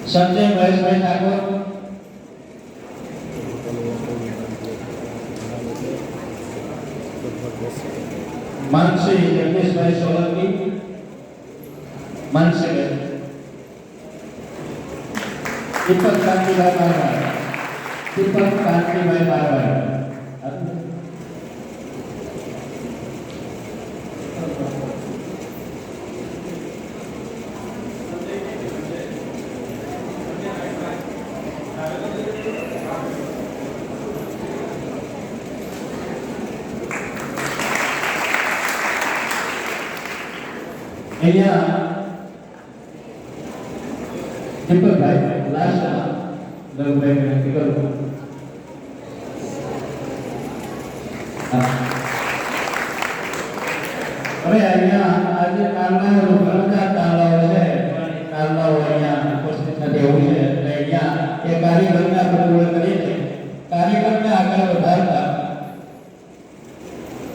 સંજય મહેશભાઈ ઠાકોર, માનસી જગદીશભાઈ સોલંકી, માનસીબેન, દીપક કાંતિભાઈ બારવાડ, દીપક કાંતિભાઈ બારવાડ, અહીંયા દીપકભાઈ લાસ્ટમાં રઘુભાઈ વિનંતી કરું. હવે અહીંયા આજે તારલાઓ ઘણા તારલાઓ છે, પણ તારલાઓ અહીંયા ઉપસ્થિત નથી એવું છે. એટલે અહીંયા એ કારીગરના પ્રકૃતિ કરીએ છીએ, કારીગરને આગળ વધારતા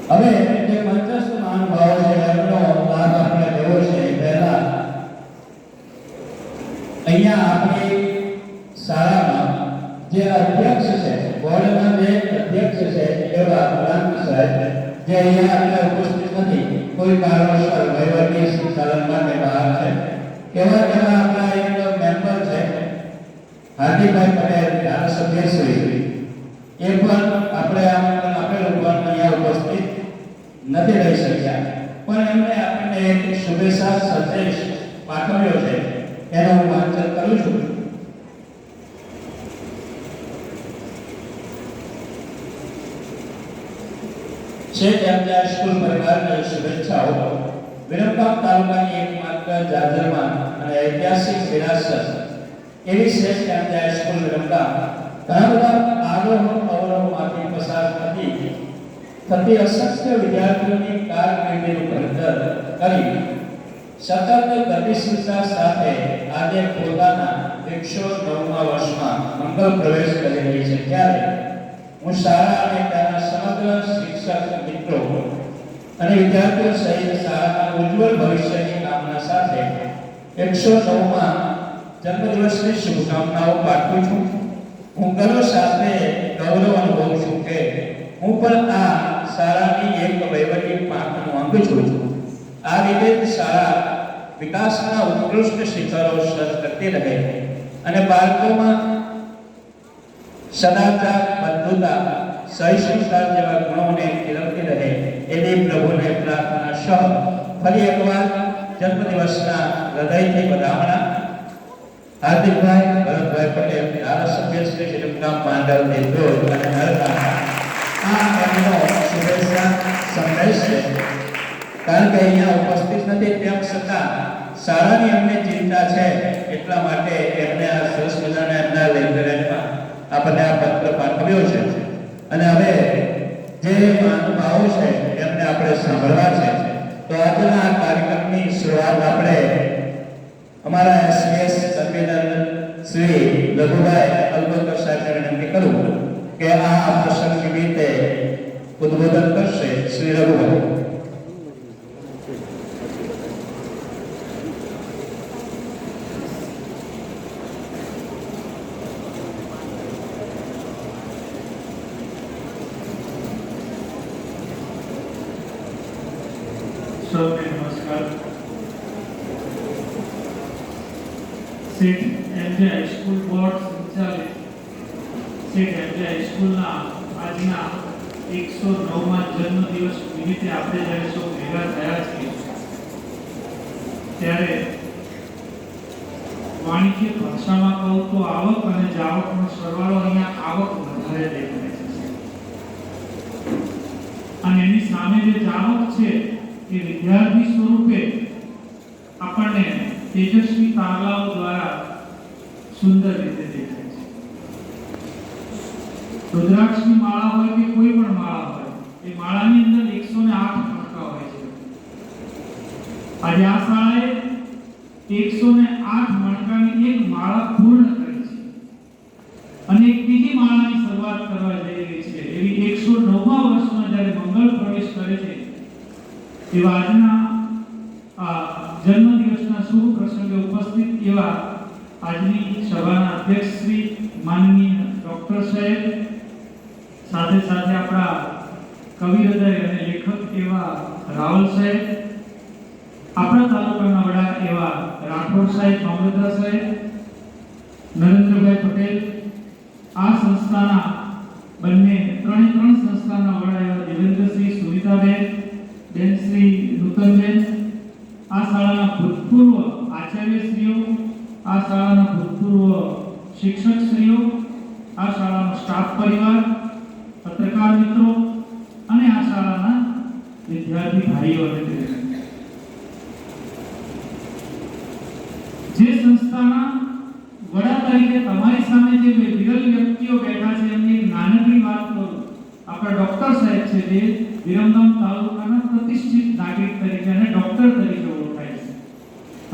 હવે જે મંચસ્થ મહાનુભાવો છે એમનો લાભ આપણે લેવો છે. પહેલા અહીંયા આપણી શાળામાં જે અધ્યક્ષ છે, બોર્ડના જે અધ્યક્ષ છે એવા ગુલામ સાહેબ જે અહીંયા આપણે ઉપસ્થિત નથી, કોઈ કારણોસર વહીવટી સંચાલન માટે બહાર છે, એવા આપણા એક મેમ્બર છે હાર્દિકભાઈ પટેલ, ધારાસભ્ય શ્રી, એ પણ આપણે આમંત્રણ આપેલું પણ અહીંયા ઉપસ્થિત નથી રહી શક્યા, પણ એમણે આપણને એક શુભેચ્છા સંદેશ પાઠવ્યો છે, એનું હું વાંચન કરું છું. શેઠ એમની હાઈસ્કૂલ પરિવારની શુભેચ્છાઓ. વિરમગામ તાલુકાની એકમાત્ર જાજરમાન અને ઐતિહાસિક વિરાસત એવી શેઠ એમની હાઈસ્કૂલ વિરમગામ ઘણા બધા આરોહ અવરોહમાંથી પસાર થતી અસંખ્ય વિદ્યાર્થીઓની કારકિર્દીનું ઘડતર કરી સતત ગતિશીલતા સાથે આજે પોતાના 109મા વર્ષમાં મંગલ પ્રવેશ કરી રહી છે. ત્યારે હું શાળા અને તેના સમગ્ર શિક્ષક મિત્રો અને વિદ્યાર્થીઓ સહિત શાળાના ઉજ્જવળ ભવિષ્યની કામના સાથે 109મા જન્મદિવસની શુભકામનાઓ પાઠવું છું. હું ગર્વ સાથે ગૌરવ અનુભવું છું કે હું પણ આ શાળાની એક વહીવટી પાંખનું અંગ છું. આ રીતે શાળા વિકાસના ઉત્કૃષ્ટ શિખરો સર કરતી રહે અને બાળકોમાં સદાચાર, બંધુતા, સહિષ્ણુતા જેવા ગુણોને કેળવતી રહે એવી પ્રભુને પ્રાર્થના સહ ફરી એકવાર જન્મદિવસના હૃદયથી વધામણા. હાર્દિકભાઈ ભરતભાઈ પટેલ, ધારાસભ્ય શ્રી વિરમગામ માંડલ દેવરોજ અને હરતા આ એમનો શુભેચ્છા સંદેશ છે. કારણ કે અહીંયા ઉપસ્થિત નથી તેમ છતાં શાળાની અમને ચિંતા છે, એટલા માટે એમને આ સરસ મજાના એમના લેખનમાં આપણને આ પત્ર પાઠવ્યો છે. અને હવે જે મહાનુભાવો છે એમને આપણે સાંભળવા છે. તો આજના આ કાર્યક્રમની શરૂઆત આપણે અમારા એસએસ કન્વીનર શ્રી લઘુભાઈ અલબત્તર સાહેબને વિનંતી કરું કે આ પ્રસંગ નિમિત્તે ઉદ્બોધન કરશે. શ્રી લઘુભાઈ. સૌને નમસ્કાર. શેઠ એમજે હાઈસ્કૂલ બોર્ડ સંચાલિત શેઠ એમજે હાઈસ્કૂલના આજના 109મા જન્મદિવસ નિમિત્તે આપણે જ્યારે સૌ ભેગા થયા છીએ ત્યારે વાણિજ્ય ભાષામાં કહું તો આવક અને જાવકનો સરવાળો અહીંયા આવક વધારે દેખાય છે અને એની સામે જે જાવક છે એ વિદ્યાર્થી સ્વરૂપે આપણને તેજસ્વી તારલાઓ દ્વારા સુંદર રીતે દેખાય છે. રુદ્રાક્ષની માળા હોય કે કોઈ પણ માળા હોય, એ માળાની અંદર 108 મણકા હોય છે. આજે આ શાળાએ 108 મણકાની એક માળા પૂર્ણ કરી છે અને એક બીજી માળાની શરૂઆત કરવા જઈ રહી છે. એવી 109મા વર્ષમાં જ્યારે મંગળ પ્રવેશ કરે છે એવા આજના આ જન્મદિવસના શુભ પ્રસંગે ઉપસ્થિત એવા આજની સભાના અધ્યક્ષ શ્રી માનનીય ડોક્ટર સાહેબ, સાથે સાથે આપણા કવિ હૃદય અને લેખક એવા રાવલ સાહેબ, આપણા તાલુકાના વડા એવા રાઠોડ સાહેબ, મામલતદાર સાહેબ, નરેન્દ્રભાઈ પટેલ, આ સંસ્થાના ત્રણ સંસ્થાના વડા એવા દેવેન્દ્રસિંહ, સુનિતાબેન, બેન શ્રી નૂતનબેન, આ શાળાના ભૂતપૂર્વ આચાર્યશ્રીઓ, આ શાળાના ભૂતપૂર્વ શિક્ષકશ્રીઓ, આ શાળાનો સ્ટાફ પરિવાર, પત્રકાર મિત્રો અને આ શાળાના વિદ્યાર્થી ભાઈઓ અને બહેનો. જે સંસ્થાના વડા તરીકે તમારી સામે જે વિરલ વ્યક્તિઓ બેઠા છે એમની એક નાનકડી વાત કરું. આપણા ડોક્ટર સાહેબ છે જે વિરમગામ તાલુકાના પ્રતિષ્ઠિત નાગરિક તરીકે અને ડોક્ટર તરીકે ઓળખાય છે,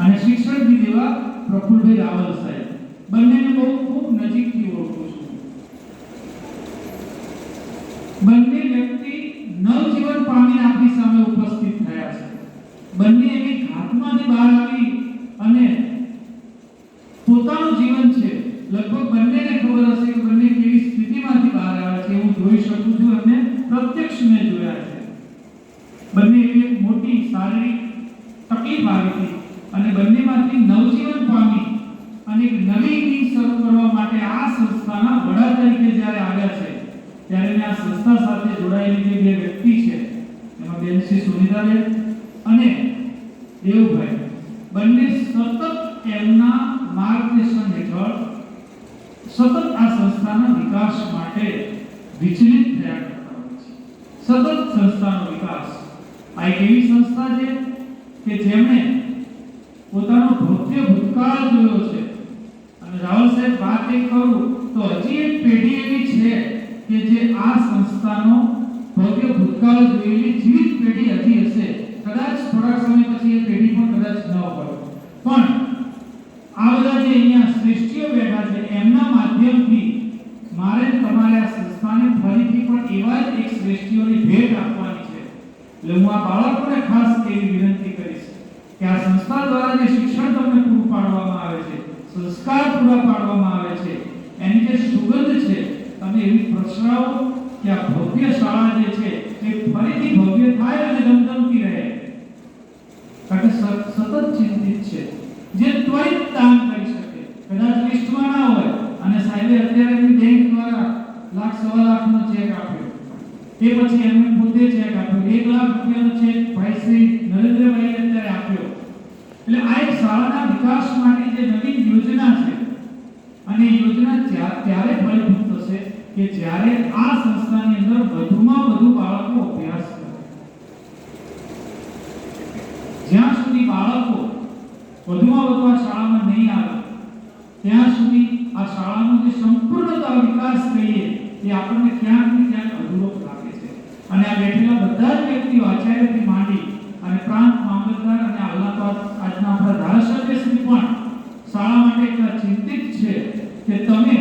અને શિક્ષક એવા પ્રફુલભાઈ રાવલ સાહેબ, બંનેને બહુ ખૂબ નજીકથી ઓળખું છું. બંને વ્યક્તિ નવજીવન પામીને આપણી સામે ઉપસ્થિત થયા છે. બંને એવી ઘાતમાંથી બહાર આવી અને પોતાનું જીવન છે લગભગ બંનેને ખબર હશે કે બંને કેવી સ્થિતિમાંથી બહાર આવે છે. હું જોઈ શકું છું, એમને પ્રત્યક્ષ મેં જોયા છે. બંને એવી એક મોટી શારીરિક તકલીફ આવી હતી અને બંનેમાંથી નવજીવન પામી અને એક નવી ઇનિંગ શરૂ કરવા માટે આ સંસ્થાના વડા તરીકે જ્યારે આવ્યા છે, ત્યારે મેં આ સંસ્થા સાથે જોડાયેલી જે બે વ્યક્તિ છે, એમાં બેન શ્રી સુનિતાબેન અને દેવભાઈ, બંને સતત એમના માર્ગદર્શન હેઠળ સતત આ સંસ્થાના વિકાસ માટે વિચલિત થયા કરતા હોય છે. સતત સંસ્થાનો વિકાસ આ એક એવી સંસ્થા છે કે જેમણે પોતાનો ભવ્ય ભૂતકાળ જોયો છે. અને રાવલ સાહેબ વાત એ કરું તો હજી એક પેઢી એવી છે કે જે આ સંસ્થાનો ભવ્ય ભૂતકાળ જોયેલી જીવિત પેઢી હજી હશે. કદાચ થોડા સમય પછી એ પેઢી પણ કદાચ ન હોય, પણ આ બધા જે અહીંયા શ્રેષ્ઠીઓ બેઠા છે એમના માધ્યમથી મારે તમારે આ સંસ્થાને ફરીથી પણ એવા જ એક શ્રેષ્ઠીઓની ભેટ આપવાની છે. એટલે હું આ બાળકોને ખાસ એવી વિનંતી કરીશ કે આ સંસ્થા દ્વારા જે શિક્ષણ તમને પૂરું પાડવામાં આવે છે, સંસ્કાર પૂરા પાડવામાં આવે છે, એની જે સુગંધ છે, તમે એવી પ્રસરાવો કે આ ભવ્ય શાળા જે છે એ ફરીથી ભવ્ય થાય અને ધમધમતી રહે. કારણ કે સતત ચિંતિત છે, જે ત્વરિત દાન કરી શકે, કદાચ લિસ્ટમાં ના હોય અને સાહેબે અત્યારે એમની બેંક દ્વારા લાખ સવા લાખનો ચેક આપ્યો, એ પછી એમને પોતે ચેક આપ્યો, 1 લાખ રૂપિયાનો ચેક ભાઈ શ્રી નરેન્દ્રભાઈ અત્યારે આપ્યો. એટલે આ એક શાળાના વિકાસ માટે જે નવી યોજના છે અને યોજના ત્યારે ફળીભૂત થશે કે જ્યારે આ સંસ્થાની અંદર વધુમાં વધુ બાળકો અભ્યાસ કરે. જ્યાં સુધી બાળકો વધુમાં વધુ આ શાળામાં નહીં આવે ત્યાં સુધી આ શાળાનો જે સંપૂર્ણતા વિકાસ કહીએ એ આપણને ક્યાંક ને ક્યાંક અધૂરો લાગે છે. અને આ બેઠેલા બધા જ વ્યક્તિઓ આચાર્યથી માંડી અને પ્રાંત મામલતદાર અને આજના આપણા ધારાસભ્યશ્રી પણ શાળા માટે એટલા ચિંતિત છે કે તમે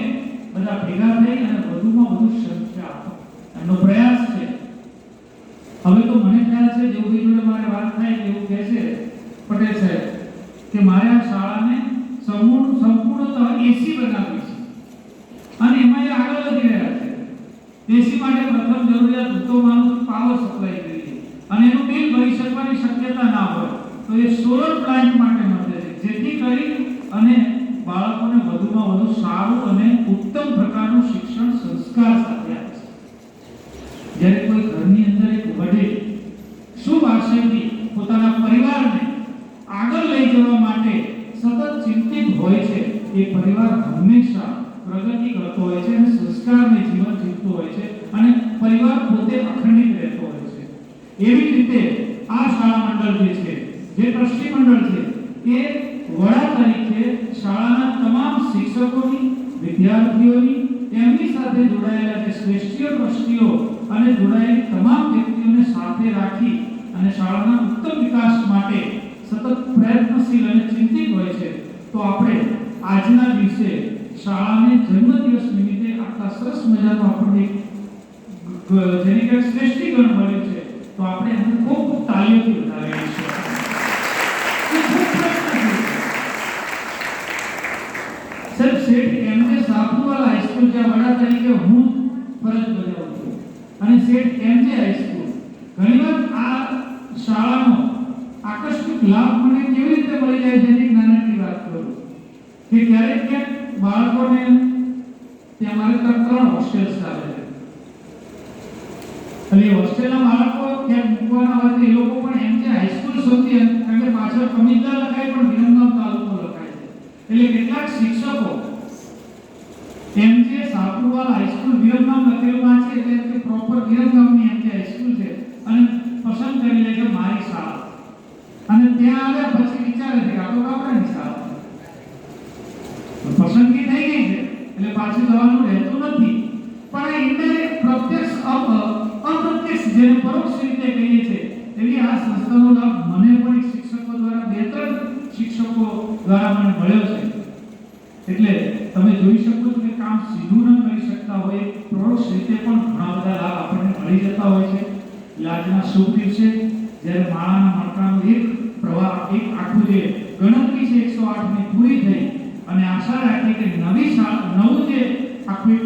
બધા ભેગા થઈ અને વધુમાં વધુ સંખ્યા આપો. એમનો પ્રયાસ છે. હવે તો મને ખ્યાલ છે જેવું જોડે મારે વાત થાય એવું કહે છે પટેલ સાહેબ કે મારે આ શાળાને સંપૂર્ણતઃ એસી બનાવવી છે અને એમાં એ આગળ વધી રહ્યા છે. એસી માટે પ્રથમ જરૂરિયાત હું તો માનું છું પાવર સપ્લાય જોઈએ અને એનું બિલ ભરી શકવાની શક્યતા ના હોય તો એ સોલર પ્લાન્ટ માટે મળે છે, જેથી કરી અને બાળકોને વધુમાં વધુ સારું અને ઉત્તમ પ્રકારનું શિક્ષણ સંસ્કાર સાથે આપે છે. જ્યારે કોઈ ઘરની અંદર એક વડીલ શુભ આશયથી પોતાના પરિવારને આગળ લઈ જવા માટે સતત ચિંતિત હોય છે, એ પરિવાર હંમેશા પ્રગતિ કરતો હોય છે અને સંસ્કારને જીવન જીવતો હોય છે અને પરિવાર પોતે અખંડિત રહેતો હોય છે. એવી રીતે આ શાળા મંડળ જે છે, જે ટ્રસ્ટી મંડળ છે, એ વડા તરીકે શાળાના તમામ શિક્ષકોની, વિદ્યાર્થીઓની, એમની સાથે જોડાયેલા જે શ્રેષ્ઠીઓ, ટ્રસ્ટીઓ અને જોડાયેલી તમામ વ્યક્તિઓને સાથે રાખી અને શાળાના ઉત્તમ વિકાસ માટે સતત પ્રયત્નશીલ અને ચિંતિત હોય છે. તો આપણે આજના દિવસે શાળાને જન્મદિવસ નિમિત્તે આટલા સરસ મજાનો આપણને જેની કે શ્રેષ્ઠીકરણ મળ્યું છે, તો આપણે એમને ખૂબ ખૂબ તાળીઓથી વધાવીએ છીએ. સાહેબ શેઠ એમને સાપુવાલા હાઈસ્કૂલ જ્યાં વડા તરીકે હું ફરજ બજાવું છું અને શેઠ એમજે હાઈસ્કૂલ, ઘણીવાર આ શાળાનો આકસ્મિક લાભ મને કેવી રીતે મળી જાય છે એની નાનકડી વાત કરું કે ક્યારેક ક્યાંક બાળકોને ત્યાં મારે ત્રણ હોસ્ટેલ ચાલે છે. એટલે હોસ્ટેલના બાળકો ક્યાંક મૂકવાના હોય તો એ લોકો પણ એમજે હાઈસ્કૂલ શોધી, કારણ કે પાછળ કમિટલા લખાય પણ વિરમગામ તાલુકો લખાય છે. એટલે કેટલાક શિક્ષકો એમજે સાપુવાલા હાઈસ્કૂલ વિરમગામ લખેલું વાંચે એટલે પ્રોપર વિરમગામની એમજે હાઈસ્કૂલ છે અને પસંદ કરી લે કે મારી શાળા, અને ત્યાં આવ્યા પછી વિચારે છે કે આ તો ગામડાની શાળા પસંદગી થઈ ગઈ છે એટલે પાછું જવાનું રહેતું નથી. પણ આ ઇન્ડાયરેક્ટ પ્રત્યક્ષ અપ્રત્યક્ષ જેને પરોક્ષ રીતે કહીએ છે એવી આ સંસ્થાનો લાભ મને પણ શિક્ષકો દ્વારા 2-3 શિક્ષકો દ્વારા મને મળ્યો છે. એટલે તમે જોઈ શકો છો કે કામ સીધું ન કરી શકતા હોય, પરોક્ષ રીતે પણ ઘણા બધા લાભ આપણને મળી જતા હોય છે. એટલે આજના શુભ દિવસે જ્યારે માળાના મણકાનું એક પ્રવાહ, એક આખું જે ગણતરી છે 108 ની પૂરી થઈ અને અને આશા રાખીએ કે નવું જે આખું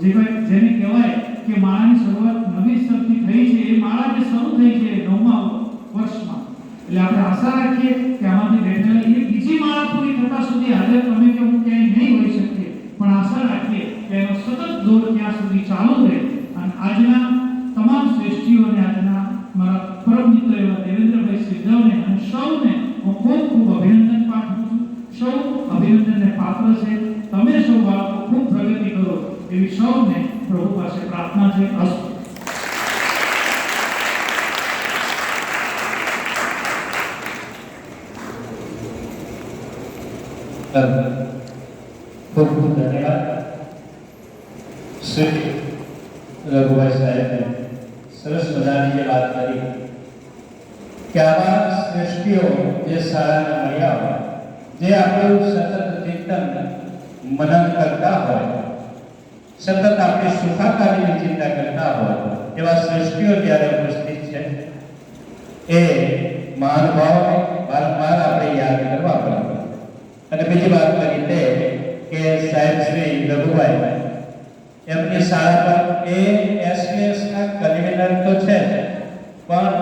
જેને કહેવાય કે માળાની શરૂઆત નવી સ્તરથી થઈ છે, એ માળા જે શરૂ થઈ છે 9મા વર્ષમાં, એટલે આપણે આશા રાખીએ કે આમાંથી બેઠેલા એ બીજી માળા પૂરી થતા સુધી હાજર તમે કે હું ક્યાંય નહીં હોઈ શકીએ, પણ આશા રાખીએ કે એનો સતત દોર ત્યાં સુધી ચાલુ રહે. અને આજના તમામ શ્રેષ્ઠીઓને, આજના મારા પરમ મિત્ર એવા દેવેન્દ્રભાઈ સિદ્ધવને અને સૌને હું ખૂબ ખૂબ અભિનંદન પાઠવું છું. સૌ અભિનંદનને પાત્ર છે. તમે સૌ બાળકો ખૂબ પ્રગતિ કરો એવી સૌને પ્રભુ પાસે પ્રાર્થના છે. અસ્તુ. ખૂબ ખૂબ ધન્યવાદ શ્રી રઘુભાઈ સાહેબે. સરસ મજાની જે વાત કરી કે આવા શ્રેષ્ઠીઓ જે શાળાને મળ્યા હોય, જે આપણું સતત ચિંતન મનન કરતા હોય, સતત આપણી સુખાકારીની ચિંતા કરતા હોય, એવા શ્રેષ્ઠીઓ જ્યારે ઉપસ્થિત છે એ મહાનુભાવોને વારંવાર આપણે યાદ કરવા પડે. અને બીજી વાત કરી તે કે સાહેબ શ્રી રઘુભાઈ એમની શાળા પર એએસએસ ના કન્વીનર તો છે, પણ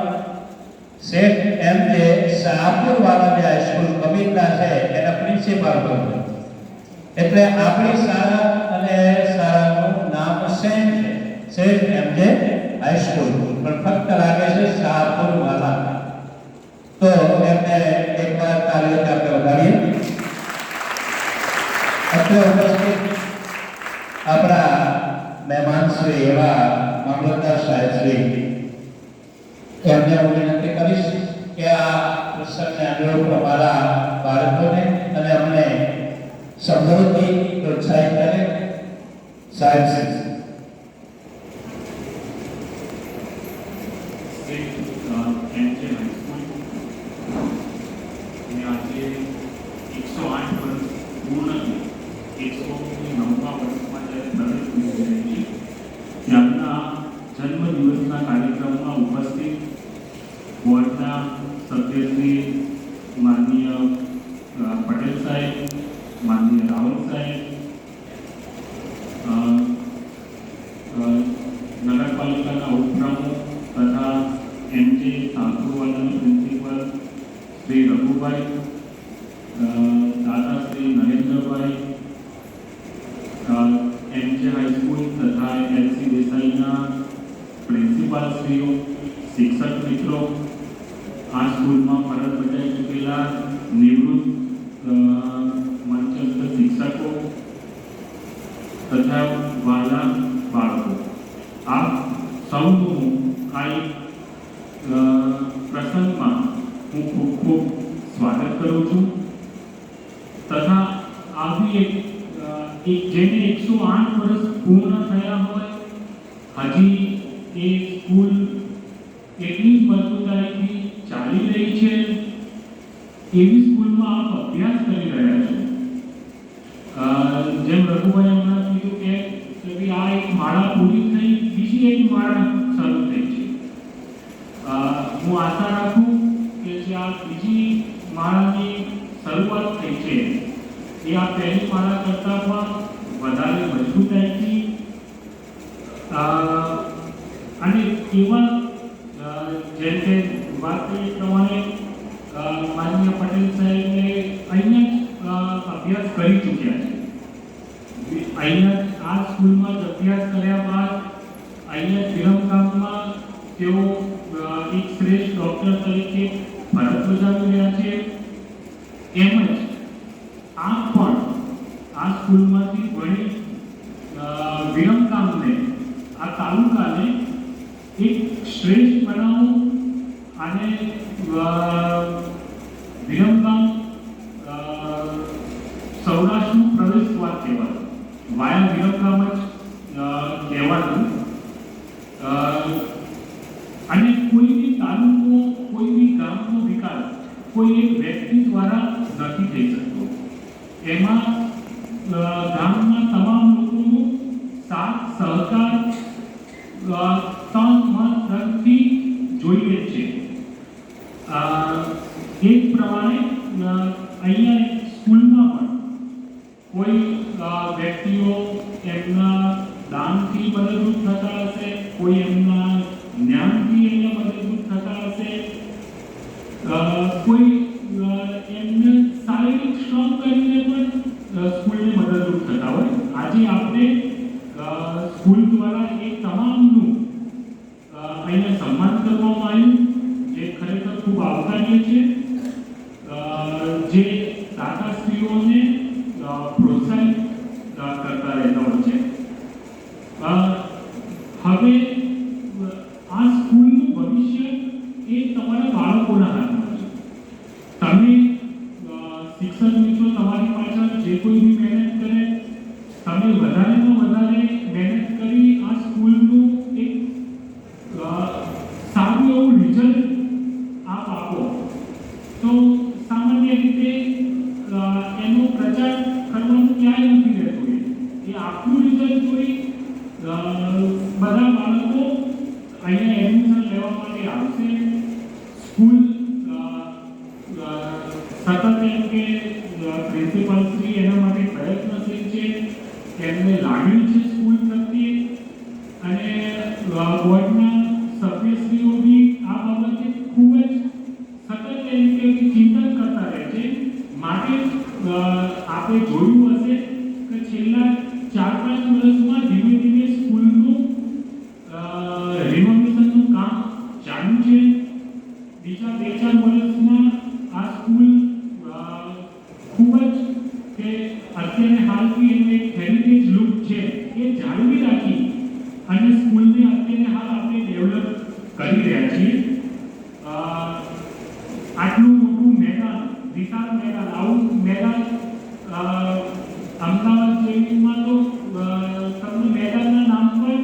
શેઠ એમ જે શાહપુર વાળા જે હાઈસ્કૂલ કવિતા છે એના પ્રિન્સિપાલ પણ, એટલે આપણી શાળા અને શાળાનું નામ સેમ છે, શેઠ એમ જે હાઈસ્કૂલ, પણ ફક્ત લાગે છે શાહપુર વાળા. તો એમને એકવાર તાળીઓથી આપણે વધારીએ. અત્રે ઉપસ્થિત આપણા મહેમાન શ્રી એવા મામલતદાર સાહેબ શ્રી, એમને હું વિનંતી કરીશ કે આ પ્રસંગને અનુરૂપ અમારા બાળકોને અને અમને શબ્દોથી પ્રોત્સાહિત કરે. સાહેબ શ્રી આજે 108 વર્ષ પૂર્ણ થઈ, 109મા વર્ષમાં જ્યારે પ્રવેશ કરી રહ્યા છીએ, ત્યારના જન્મદિવસના કાર્યક્રમમાં ઉપસ્થિત બોર્ડના સભ્યશ્રી માનનીય પટેલ સાહેબ, માનનીય રાહુલ સાહેબ, નગરપાલિકાના ઉપપ્રમુખ તથા એમજે સાંકુરવાલાના પ્રિન્સિપલ શ્રી રઘુભાઈ, દાદા શ્રી નરેન્દ્રભાઈ, એમજે હાઈસ્કૂલ તથા એલસી દેસાઈના પ્રિન્સિપાલશ્રીઓ, શિક્ષક મિત્રો, આ સ્કૂલમાં ફરજ બજાવી ચૂકેલા નિવૃત્ત મંચસ્થ શિક્ષકો તથા વાલા બાળકો, આ સૌનું આ એક પ્રસંગમાં હું ખૂબ ખૂબ સ્વાગત કરું છું. તથા આવી એક જેને 108 વર્ષ પૂર્ણ થયા હોય, હજી એ સ્કૂલ એટલી જ મજબૂતાઈથી ચાલી રહી છે એવી સ્કૂલમાં આપ અભ્યાસ કરી રહ્યા છો. જેમ રઘુભાઈ હમણાં કીધું કે આ એક માળા પૂરી થઈ, બીજી એક માળા શરૂ થઈ છે. હું આશા રાખું કે જે આ બીજી માળાની શરૂઆત થઈ છે એ આ પહેલી માળા કરતાં પણ વધારે મજબૂતાઈથી અને એવા જેમ કે વાત કરી પ્રમાણે માનનીય પટેલ સાહેબને અહીંયા જ અભ્યાસ કરી ચૂક્યા છે. અહીંયા આ સ્કૂલમાં જ અભ્યાસ કર્યા બાદ અહીંયા વિરમગામમાં તેઓ એક શ્રેષ્ઠ ડૉક્ટર તરીકે ફરજ બજાવી રહ્યા છે. એમ જ આપ પણ આ સ્કૂલમાંથી ભણી વિરમગામને, આ તાલુકાને એક શ્રેષ્ઠ બનાવવું અને વિરમગામ સૌરાષ્ટ્રનું પ્રવેશ દ્વાર કહેવાય, વાયા વિરમગામ જ કહેવાનું. અને કોઈ બી તાલુકો, કોઈ બી ગામનો વિકાસ કોઈ એક વ્યક્તિ દ્વારા નથી થઈ શકતો. એમાં ગામના તમામ લોકોનો સાથ સહકાર તન મન ધનથી જોઈએ છે. એ જ પ્રમાણે અહીંયા સ્કૂલમાં પણ કોઈ વ્યક્તિઓ એમના દાનથી મદદરૂપ થતા હશે, કોઈ એમના જ્ઞાનથી એમને મદદરૂપ થતા હશે, કોઈ એમને શારીરિક શ્રમ કરીને પણ સ્કૂલને મદદરૂપ થતા હોય. આજે આપણે સ્કૂલ દ્વારા એ તમામનું અહીંયા સન્માન કરવામાં આવ્યું, જે ખરેખર ખૂબ આવકાર્ય છે, જે દાતાશ્રીઓને પ્રોત્સાહિત કરતા રહેતા હોય છે. હવે આ સ્કૂલનું ભવિષ્ય એ તમારા બાળકોના હાથમાં છે. તમે શિક્ષક મિત્રો તમારી પાછળ જે કોઈ બી મહેનત કરે, તમે વધારેમાં વધારે મહેનત કરી આ સ્કૂલનું એક સારું એવું રિઝલ્ટ આપ આપો તો સામાન્ય રીતે એનો પ્રચાર કરવાનું ક્યાંય નથી રહેતું. એ આપણું રિઝલ્ટ જોઈ બધા બાળકો અહીંયા એડમિશન લેવા માટે આવશે. સ્કૂલ સતત એમ કે પ્રિન્સિપલ શ્રી એના માટે પ્રયત્નશીલ છે, એમને લાગણી છે સ્કૂલ પ્રત્યે, અને બોર્ડના સભ્યશ્રીઓ બી આ બાબતે ખૂબ જ સતત એમ કે ચિંતન કરતા રહે છે. માટે આપણે જોયું હશે કે છેલ્લા 4-5 વર્ષમાં ધીમે ધીમે સ્કૂલનું રિનોવેશનનું કામ ચાલુ છે. બીજા 2-4 વર્ષમાં આ સ્કૂલ ખૂબ જ કે અત્યારે હાલની એનું એક હેરિટેજ લુક છે એ જાળવી રાખી અને સ્કૂલને અત્યારે હાલ આપણે ડેવલપ કરી રહ્યા છીએ. આટલું મોટું મેદાન, વિશાળ મેદાન, આવું મેદાન અમદાવાદ જેવીમાં તો તમને મેદાનના નામ પર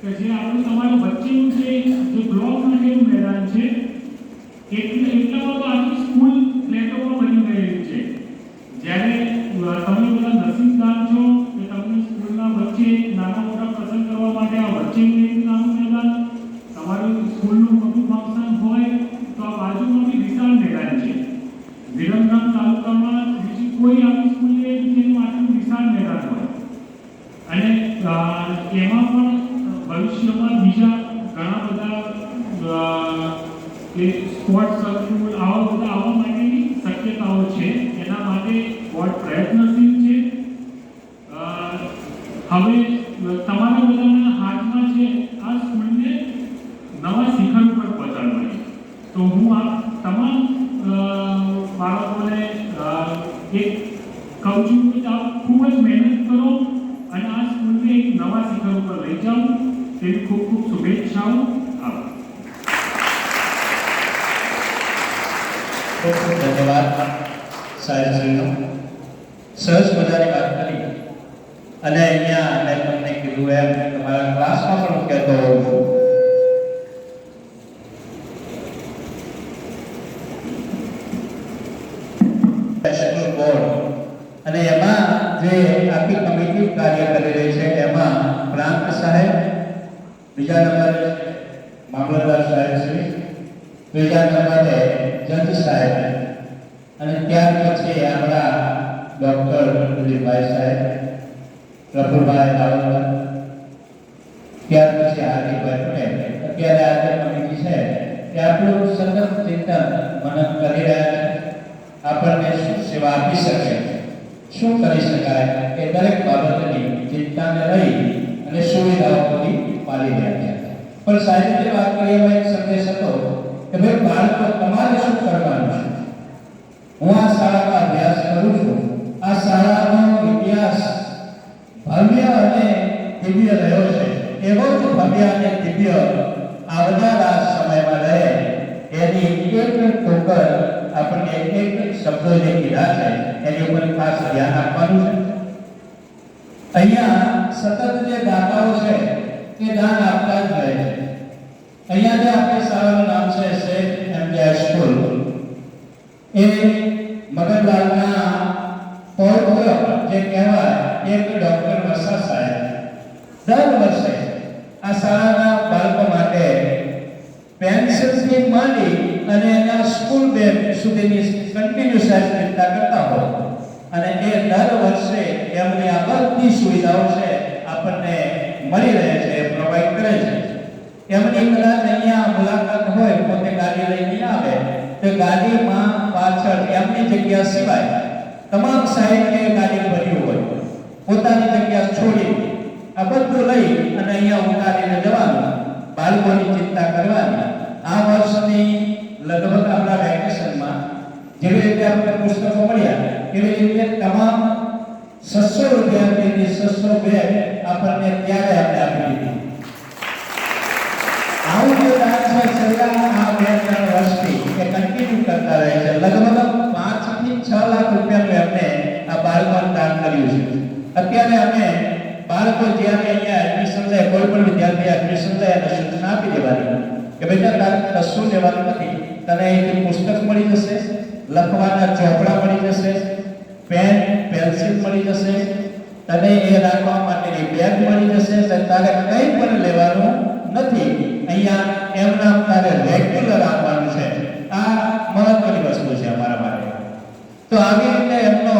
કે જે આપણું તમારા વચ્ચેનું છે જે બ્લોક માટેનું મેદાન છે એટલામાં તો આખી સ્કૂલ ફ્લેટોમાં બની ગયેલી છે. જ્યારે તમે બધા નસીબદાર છો કે તમને સ્કૂલના વચ્ચે નાના મોટા પ્રસંગ કરવા માટે આ વચ્ચેનું એક નાનું મેદાન, તમારું સ્કૂલનું મોટું ફંક્શન હોય તો આ બાજુમાં બી વિશાળ મેદાન છે. વિરમગામ તાલુકામાં બીજી કોઈ આવી સ્કૂલ જેનું આટલું વિશાળ મેદાન હોય. અને એમાં પણ ભવિષ્યમાં બીજા ઘણા બધા કે સ્પોર્ટ્સ સર્કલ આવા બધા આવવા માટેની શક્યતાઓ છે. એના માટે બોર્ડ પ્રયત્નશીલ છે. હવે તમારા બધાના હાથમાં છે આ સ્કૂલને નવા શિખર ઉપર પહોંચાડવાની. તો હું આ તમામ બાળકોને એક કહું છું કે આપ ખૂબ જ મહેનત કરો અને આ સ્કૂલને એક નવા શિખર ઉપર લઈ જાઓ. તેની ખૂબ ખૂબ શુભેચ્છાઓ. ખૂબ ખૂબ ધન્યવાદ સાહેબશ્રીનો. સરસ મજાની વાત કરી. અને અહીંયા મેં તમને કીધું એમ તમારા ક્લાસમાં પણ કહેતો હોઉં છું. સ્કૂલ બોર્ડ અને એમાં જે આખી કમિટી કાર્ય કરી રહી છે એમાં પ્રાંત સાહેબ, બીજા નંબરે મામલતદાર સાહેબ શ્રી, ત્રીજા નંબરે જજ સાહેબ, અને ત્યાર પછી આપણા ડોક્ટર દિલીપભાઈ સાહેબ, પ્રફુલભાઈ રાવલકર, ત્યાર પછી હાર્દિકભાઈ પટેલ. અત્યારે આ જે કમિટી છે એ આપણું સતત ચિંતન મનન કરી રહ્યા છે. આપણને શું સેવા આપી શકે, શું કરી શકાય એ દરેક બાબતની ચિંતાને લઈ અને સુવિધાઓ પૂરી પાડી રહ્યા છે. પણ સાહેબ જે વાત કરી એમાં એક સંદેશ હતો કે ભાઈ બાળકો તમારે શું કરવાનું છે. હું આ શાળામાં અભ્યાસ કરું છું, આ શાળાનો ઇતિહાસ ભવ્ય અને દિવ્ય રહ્યો છે. એવો જ ભવ્ય અને દિવ્ય આવનારા સમયમાં રહે એની એક ટોકર આપણને એક શબ્દો જે કીધા છે એની ઉપર ખાસ ધ્યાન આપવાનું છે. અહીંયા સતત જે દાતાઓ છે એ દાન આપતા જ રહે છે. અહીંયા જે આપણી શાળાનું નામ છે શેખ એમજે સ્કૂલ, એ મગનલાલના પૌત્ર જે કહેવાય એક ડોક્ટર વસા સાહેબ દર વર્ષે આ શાળાના બાળકો માટે પેન્શનથી માંડી અને એના સ્કૂલ બેગ સુધીની કન્ટિન્યુઅસ ચિંતા કરતા હોય. અને એ દર વર્ષે એમની આ બધી સુવિધાઓ છે આપણને મળી રહે છે, પ્રોવાઈડ કરે છે. એમની કદાચ અહીંયા મુલાકાત હોય, પોતે ગાડી લઈને આવે તો ગાડીમાં પાછળ એમની જગ્યા સિવાય તમામ સાહિત્ય ગાડી ભર્યું હોય, પોતાની જગ્યા છોડી આ બધું લઈ અને અહીંયા ઉતારીને જવાનું, બાળકોની ચિંતા કરવાની. આ વર્ષની લગભગ આપણા વેકેશનમાં જેવી રીતે આપણે પુસ્તકો મળ્યા એવી રીતે તમામ 600 રૂપિયાની 600 બેગ આપણને ત્યારે આપણે આપી દીધી. આવું જે દાન છે છેલ્લા આ 2-3 વર્ષથી એ કન્ટિન્યુ કરતા રહે છે. લગભગ 5 થી 6 લાખ રૂપિયાનું એમને આ બાળકોને દાન કર્યું છે. અત્યારે અમે બાળકો જ્યારે અહીંયા એડમિશન લે, કોઈ પણ વિદ્યાર્થી એડમિશન લે અને સૂચના આપી દેવાની કે બેટા તારે કશું લેવાનું નથી, તને અહીંથી પુસ્તક મળી જશે, લખવાના ચોપડા મળી જશે, પેન પેન્સિલ મળી જશે, તને એ રાખવા માટેની બેગ મળી જશે, તારે કંઈ પણ લેવાનું નથી. અહીંયા એમના તારે રેગ્યુલર આપવાનું છે. આ મહત્વની વસ્તુ છે અમારા માટે. તો આવી રીતે એમનો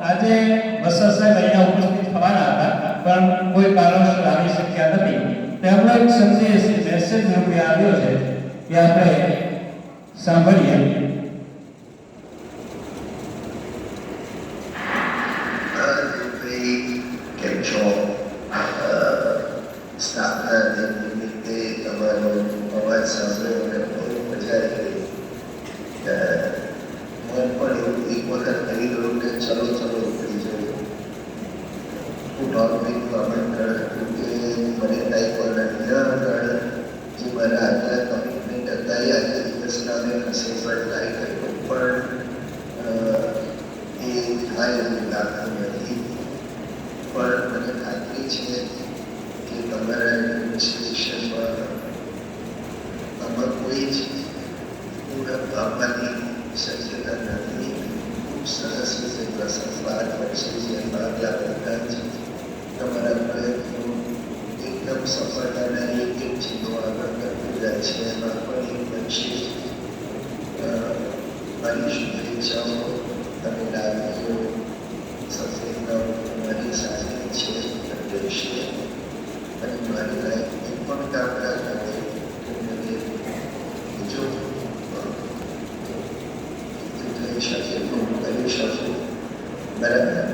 આજે વસર સાહેબ અહીંયા ઉપસ્થિત થવાના હતા પણ કોઈ કારણસર આવી શક્યા નથી. તેમનો એક સંદેશ મેસેજ રૂપે આવ્યો છે કે આપણે સાંભળીએ. અવાજ સાંભળ્યો અને બહુ મજા આવી ગઈ. મન પણ એક વખત કહી ગયું કે ચલો ચલો ઉતરી જવું. હું ટોપિક કમેન્ટ કરું કે મને ટાઈપ વગર આગળ જે મારા આટલા કમિટમેન્ટ હતા એ આજના દિવસના મેં કશે પણ ટ્રાય કર્યો પણ એ થાય એવું લાગતું નથી. પણ મને ખાતરી છે કે તમારા એડમિનિસ્ટ્રેશનમાં આમાં કોઈ જ પૂરક આપવાની શક્યતા નથી. ખૂબ સરસ રીતે પ્રસંગ 12 વર્ષે જે ભાગ લાગતા છે તમારા પ્રયત્નો એકદમ સફળતાના એક ચીજો આગળ કરતું જાય છે. એમાં પણ એક પછી મારી શુભેચ્છાઓ અને લાગણીઓ સફળતાઓ મારી સાથે છે રહેશે અને મારી લાઈફની પણ કામના કરે જો થઈ શકે તો હું કરી શકું. બરાબર.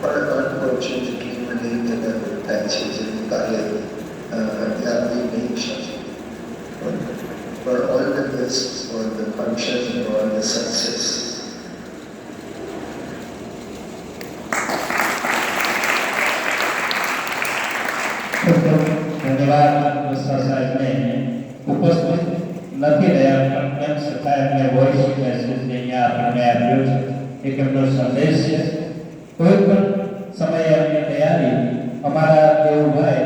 પણ અનફોર્ચ્યુનેટલી મને જગા થાય છે જેનું કાર્ય આપી નહીં શકે. પણ all the best for the function and all the success. ધન્યવાદ વસર સાહેબને. ઉપસ્થિત નથી રહ્યા પણ એમ છતાં એમને વોઇસ મેસેજ અહીંયા આપણને આપ્યો છે. એક એમનો સંદેશ છે. કોઈ પણ સમયે એમની તૈયારી અમારા દેવભાઈ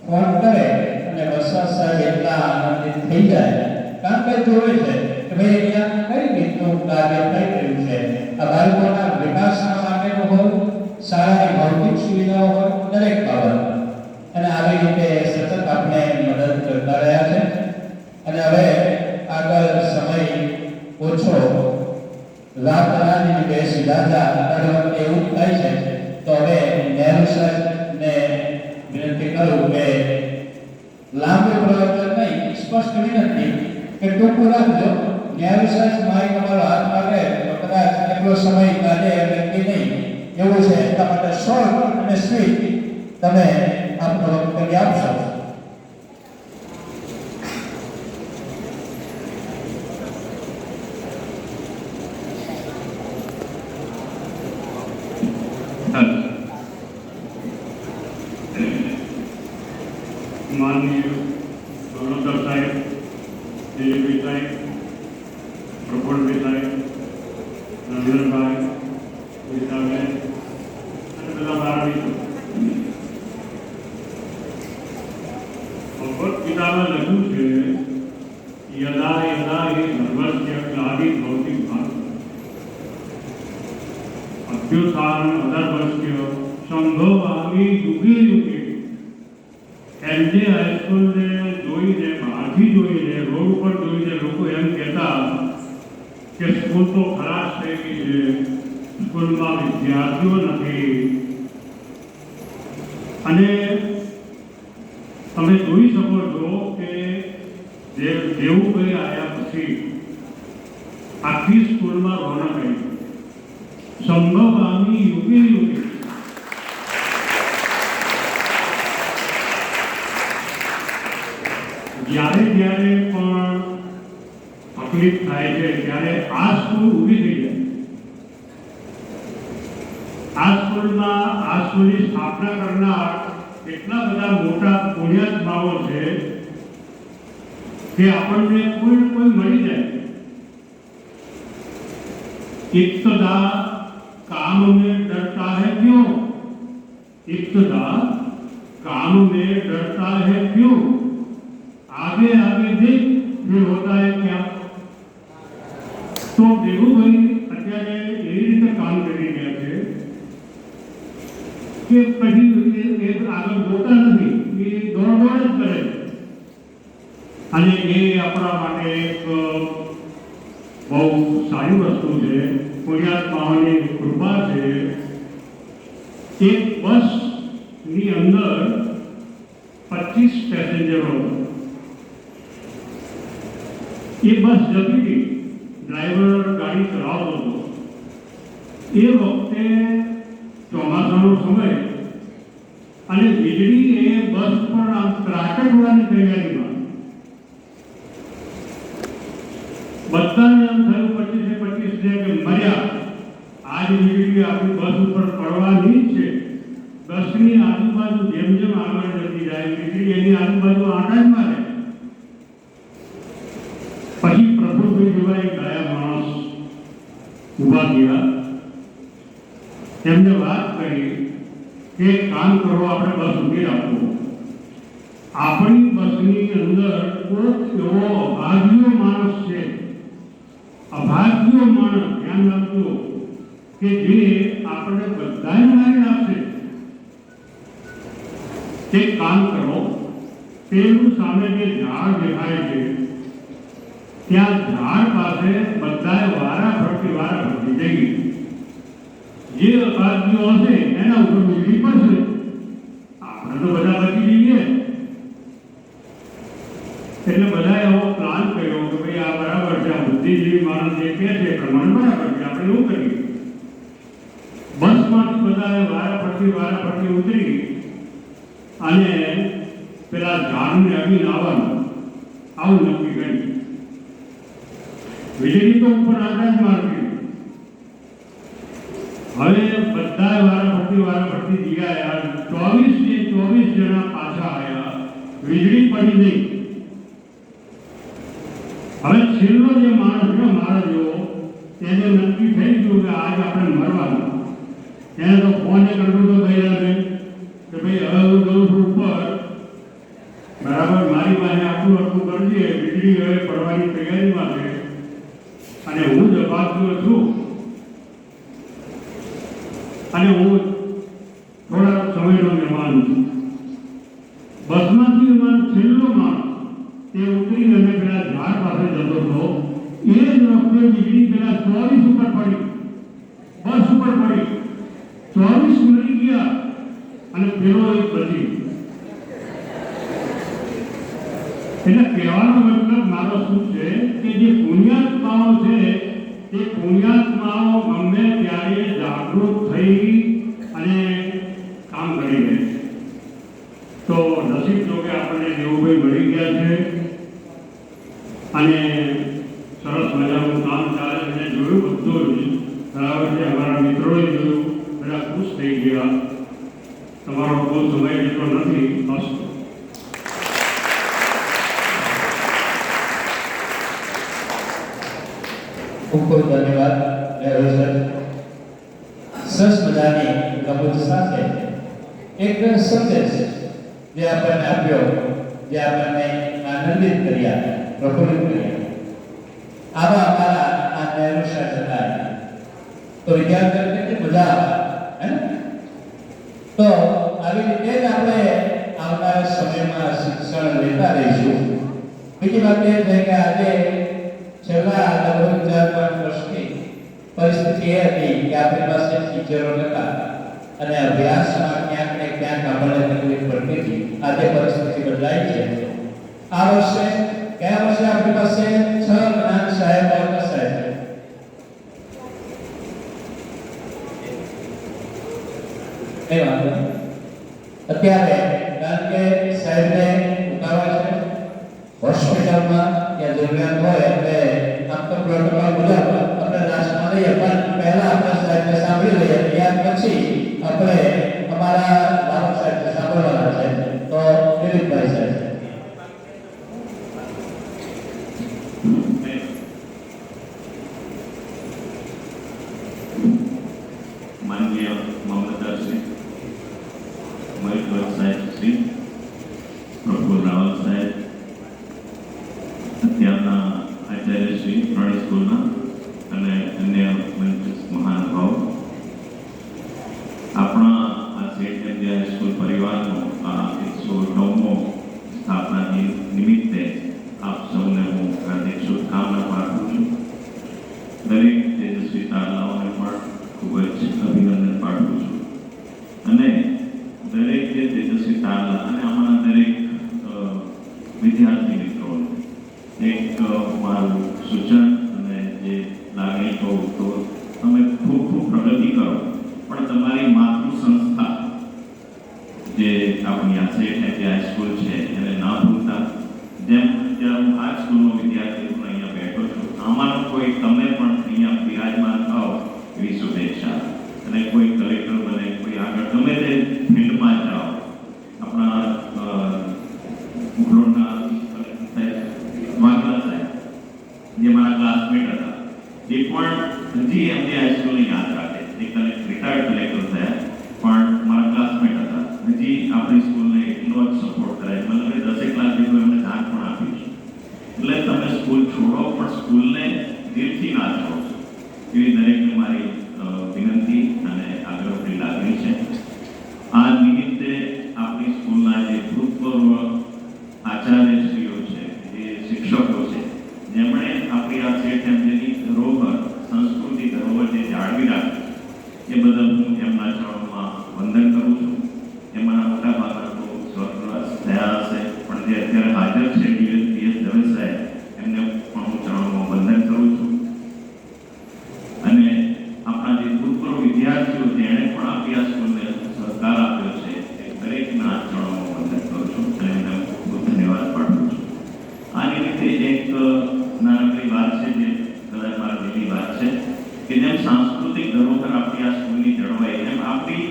ફોન કરે અને વસર સાહેબ એટલા આનંદિત થઈ જાય કારણ કે જોવે છે કે ભાઈ અહીંયા કઈ રીતનું કાર્ય થઈ રહ્યું છે. આ બાળકોના વિકાસના માટેનું હોય, શાળાની ભૌતિક સુવિધાઓ હોય, દરેક બાબત અને આવી રીતે સતત આપણે મદદ કરતા રહ્યા છે. અને હવે આગળ સમય ઓછો, રાત રાની બેસી રાજા એવું થાય છે તો હવે નહેરુ સાહેબને વિનંતી કરું કે લાંબુ પ્રવચન નહીં, સ્પષ્ટ વિનંતી કે ટૂંકું રાખજો. નહેરુ સાહેબ મારી તમારો હાથ માટે તો કદાચ એટલો સમય કાઢે નક્કી નહીં એવું છે. એટલા માટે શોર્ટ અને સ્વીટ તમે આપનો વક્તવ્ય આપશો. माननीय गौरव साहेब, दिलीप साहेब, प्रफुल्ल साहेब, नरेंद्र भाई, विशालबेन અને બધા બહાર ભગવદ્ ગીતામાં લખ્યું છે યદા યદા હિ સર્વસ્ય ક્લાદિ ભૌતિક ભાગ અભ્યુત્થાન અધર્મસ્ય સંભવામિ યુગે યુગે. એલજે હાઈસ્કૂલને જોઈને, બહારથી જોઈને, રોડ ઉપર જોઈને લોકો એમ કહેતા કે સ્કૂલ તો ખરાબ થઈ ગઈ છે, સ્કૂલમાં વિદ્યાર્થીઓ નથી. અને તમે જોઈ શકો છો કે દેવુભાઈ આવ્યા પછી આખી સ્કૂલમાં રોનક આવી. સંભવ આમી યુગે યુગે જ્યારે જ્યારે પણ તકલીફ થાય છે ત્યારે આ સ્કૂલ ઊભી થઈ જાય. આ સ્કૂલની સ્થાપના કરનાર એટલા બધા મોટા પુણ્યાત્માઓ છે કે આપણને કોઈ મળી જાય. इब्तदा काम में डरता है क्यों? इब्तदा काम में डरता है क्यों? आगे आगे देख फिर होता है क्या? तो देवुभाई અત્યારે એવી રીતે કામ કરી રહ્યા છે કે પછી એ આગળ જોતા નથી, એ દોડ જ કરે અને એ આપણા માટે એક બહુ સારી વસ્તુ છે. પુણ્યાત્માઓની કૃપા છે. એક બસની અંદર 25 પેસેન્જરો. એ બસ જતી હતી, ડ્રાઈવર ગાડી ચલાવતો હતો. એ વખતે ચોમાસાનો સમય અને વીજળી એ બસ પર આમ ત્રાટકવાની તૈયારીમાં. બધાને એમ થયું 25 કે મર્યા, આજ વીજળી આપણી બસ ઉપર પડવાની જ છે. બસની આજુબાજુ જેમ જેમ આગળ જતી જાય વીજળી એની આજુબાજુ આંટા જ મારે. પછી પ્રભુભાઈ જેવા એક ગયા માણસ ઊભા થયા, એમને વાત કરી કે કામ કરો, આપણે બસ ઊભી રાખો. આપણી બસની અંદર કોઈ એવો અભાગ્યો માણસ છે, અભાગ્યો માણસ, ધ્યાન રાખજો, કે જે આપણે બધાને મારી નાખશે. તે કામ કરો, પેલું સામે જે ઝાડ દેખાય છે ત્યાં ઝાડ પાસે બધાએ વારાફરતી જઈ. જે અભાગ્યો હશે એના ઉપર વીજળી પડશે. આપણે તો બધા બચી જઈએ. એટલે બધાએ એવો પ્લાન કર્યો કે ભાઈ આ બરાબર છે, આ બુદ્ધિજીવી માણસ જે કહે છે એ પ્રમાણે બરાબર છે, આપણે એવું કરીએ. બસમાંથી બધાએ વારાફરતી ઉતરી અને પેલા ઝાડને અડીને આવવાનું, આવું નક્કી કર્યું. વીજળી તો ઉપર આંટા જ મારતી. હવે બધા વારાફરતી ગયા. 24 જણા પાછા આવ્યા, વીજળી પડી નહીં. હવે છેલ્લો જે માણસ છે મારા જેવો, એને નક્કી થઈ ગયું કે આજે આપણે મરવાનું. એને તો ફોને કરતું તો ભાઈ કે ભાઈ હવે હું જઉં છું ઉપર, બરાબર મારી પાસે આટલું કરજે, વીજળી હવે પડવાની તૈયારીમાં છે અને હું જવાબદાર છું અને હું થોડા સમયનો મહેમાન છું. બસમાંથી અમારો છેલ્લો માણસ તે ઉતરી અને પેલા ઝાડ પાસે જતો હતો. એ જ વખતે વીજળી પેલા 24 ઉપર પડી, બસ ઉપર પડી. 24 મરી ગયા અને પેલો એક બચી. એટલે કહેવાનો મતલબ મારો શું છે કે જે પુણ્યાત્માઓ છે તે પુણ્યાત્માઓ ગમે ત્યારે જાગૃત થઈ અને કામ કરી રહે. તો નસીબ જો કે આપણને દેવુભાઈ મળી ગયા છે અને સરસ મજાનું કામ ચાલે છે. જોયું બધું જ બરાબર છે. અમારા મિત્રોએ જોયું, બધા ખુશ થઈ ગયા. તમારો બહુ સમય જેટલો નથી. બસ ખૂબ ખૂબ ધન્યવાદ સર. સરસ મજાની રમૂજ સાથે એક સંદેશ જે આપણને આપ્યો, જે આપણને આનંદિત કર્યા, પ્રફુલ્લિત કર્યા. આવા અમારા આ નહેરુ શાળા તો વિદ્યાર્થીઓને કેટલી મજા આવે, હે ને? તો આવી રીતે જ આપણે આવનારા સમયમાં શિક્ષણ લેતા રહીશું. બીજી વાત એ છે કે આજે છેલ્લા લગભગ 4-5 વર્ષથી પરિસ્થિતિ એ હતી કે આપણી પાસે ટીચરો નતા અને અભ્યાસમાં ક્યાંક ને ક્યાંક આપણને તકલીફ પડતી હતી. આજે પરિસ્થિતિ બદલાઈ છે. આ વર્ષે કયા વર્ષે આપણી પાસે 6 જ્ઞાન સાહેબ આવતા સાહેબ કઈ વાંધો નહીં. અત્યારે કારણ કે સાહેબને ઉતારવા છે હોસ્પિટલમાં ત્યાં જરૂરિયાત હોય એટલે આમ તો પ્રોટોકોલ મુજબ આપણે લાસ્ટમાં લઈએ, પણ પહેલા આપણે સાહેબને સાંભળી લઈએ. ત્યાર પછી આપણે અમારા રાવત સાહેબને સાંભળવાના છે. તો દિલીપભાઈ સાહેબ માનનીય મામલતદાર શ્રી મહેશ સાહેબ શ્રી પ્રફુલ રાવલ સાહેબ, અત્યારના આચાર્ય શ્રી પ્રણી સ્કૂલના અને અન્ય મહાનુભાવો, આપણા આ સેન્ટ ઇન્ડિયા સ્કૂલ પરિવારનો આ 109મો સ્થાપના નિમિત્તે આપ સૌને હું હાર્દિક શુભકામના પાઠવું છું. દરેક તેજસ્વી તારલાઓને પણ ખૂબ જ અભિનંદન પાઠવું છું અને દરેક જે તેજસ્વી તારલા અને આમાંના દરેક વિદ્યાર્થી મિત્રોને એક મારું સૂચન અને જે લાગણી કહું તો તમે ખૂબ ખૂબ પ્રગતિ કરો, પણ તમારી માતૃ સંસ્થા જે આપણી આ સેન્ટ ઇન્ડિયા સ્કૂલ છે એને ના ભૂલતા. જેમ જ્યારે હું આ સ્કૂલનો વિદ્યાર્થી હું અહીંયા બેઠો છું, આમાંનો કોઈ તમે પણ અહીંયા બિરાજમાન થાઓ એવી શુભેચ્છા. અને કોઈ કલેક્ટર બને, કોઈ આગળ ગમે તે ફિલ્ડમાં જાઓ. આપણા ઉખલોડના વાઘલા સાહેબ જે મારા ક્લાસમેટ હતા એ પણ હજી એમની હાઈસ્કૂલને યાદ રાખે. એ રિટાયર્ડ કલેક્ટર થયા પણ મારા ક્લાસમેટ હતા. હજી આપણી સ્કૂલને એટલો જ સપોર્ટ કરે, મતલબ કે 10 ક્લાસ જેટલું એમને દાન પણ આપ્યું છે. એટલે તમે સ્કૂલ છોડો પણ સ્કૂલને દિલથી ના છોડો એવી દરેકને મારી વિનંતી અને આગ્રહની લાગણી છે. આ નિમિત્તે આપણી સ્કૂલના જે ભૂતપૂર્વ આચાર્યશ્રીઓ છે, જે શિક્ષકો છે, જેમણે આપણી આ સેન્ટ ઇન્ડિયાની ધરોહર, સંસ્કૃતિ ધરોહર જે જાળવી રાખી એ બદલ હું એમના ચરણોમાં વંદન કરું છું. એમાંના મોટા ભાગના તો સ્વર્ગવાસ થયા હશે, પણ જે અત્યારે હાજર છે ડીએસ દવે સાહેબ, એમને પણ હું ચરણોમાં વંદન કરું છું. અને આપણા જે ભૂતપૂર્વ વિદ્યાર્થીઓ જેણે પણ આપણી આ સ્કૂલને સહકાર આપ્યો છે એ દરેકના ચરણોમાં વંદન કરું છું અને એમને ખૂબ ધન્યવાદ પાઠવું છું. આ નિમિત્તે એક નાનકડી વાત છે જે કદાચ મારા દિલની વાત છે કે જેમ સાંસ્કૃતિક ધરોહર આપણી આ સ્કૂલની જળવાય, એમ આપણી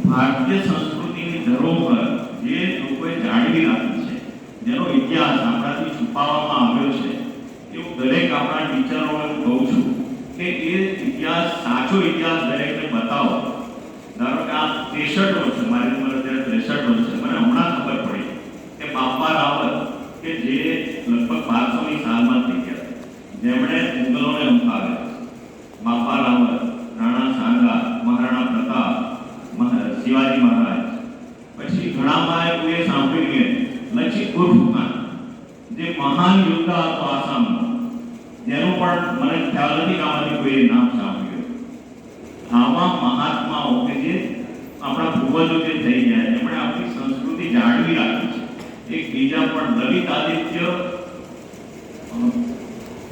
ભારતીય સંસ્કૃતિની ધરોહર જે લોકોએ જાળવી રાખી છે, જેનો ઇતિહાસ આપણાથી છુપાવવામાં આવ્યો છે, એવું દરેક આપણા ટીચરોને કહું છું કે એ ઇતિહાસ, સાચો ઇતિહાસ દરેકને બતાવો. ધારો કે આ 63 વર્ષ, મારી ઉંમર અત્યારે 63 વર્ષ છે, મને હમણાં ખબર પડી કે બાપા રાવલ કે જે લગભગ 1200ની સાલમાં થઈ ગયા, જેમણે મુગલોને હંફાવ્યા, બાપા રાવલ, રાણા સાંગા, મહારાણા પ્રતાપ, શિવાજી મહારાજ, પછી ઘણામાં એ સાંભળ્યું લચિત બોરફુકાન જે મહાન યોદ્ધા હતો આસામનો, જેનું પણ મને ખ્યાલ નથી કે આમાંથી કોઈ નામ સાંભળ્યું. આવા મહાત્માઓ કે જે આપણા પૂર્વજો જે થઈ ગયા, જેમણે આપણી સંસ્કૃતિ જાળવી રાખી છે. એક બીજા પણ લલિત આદિત્ય,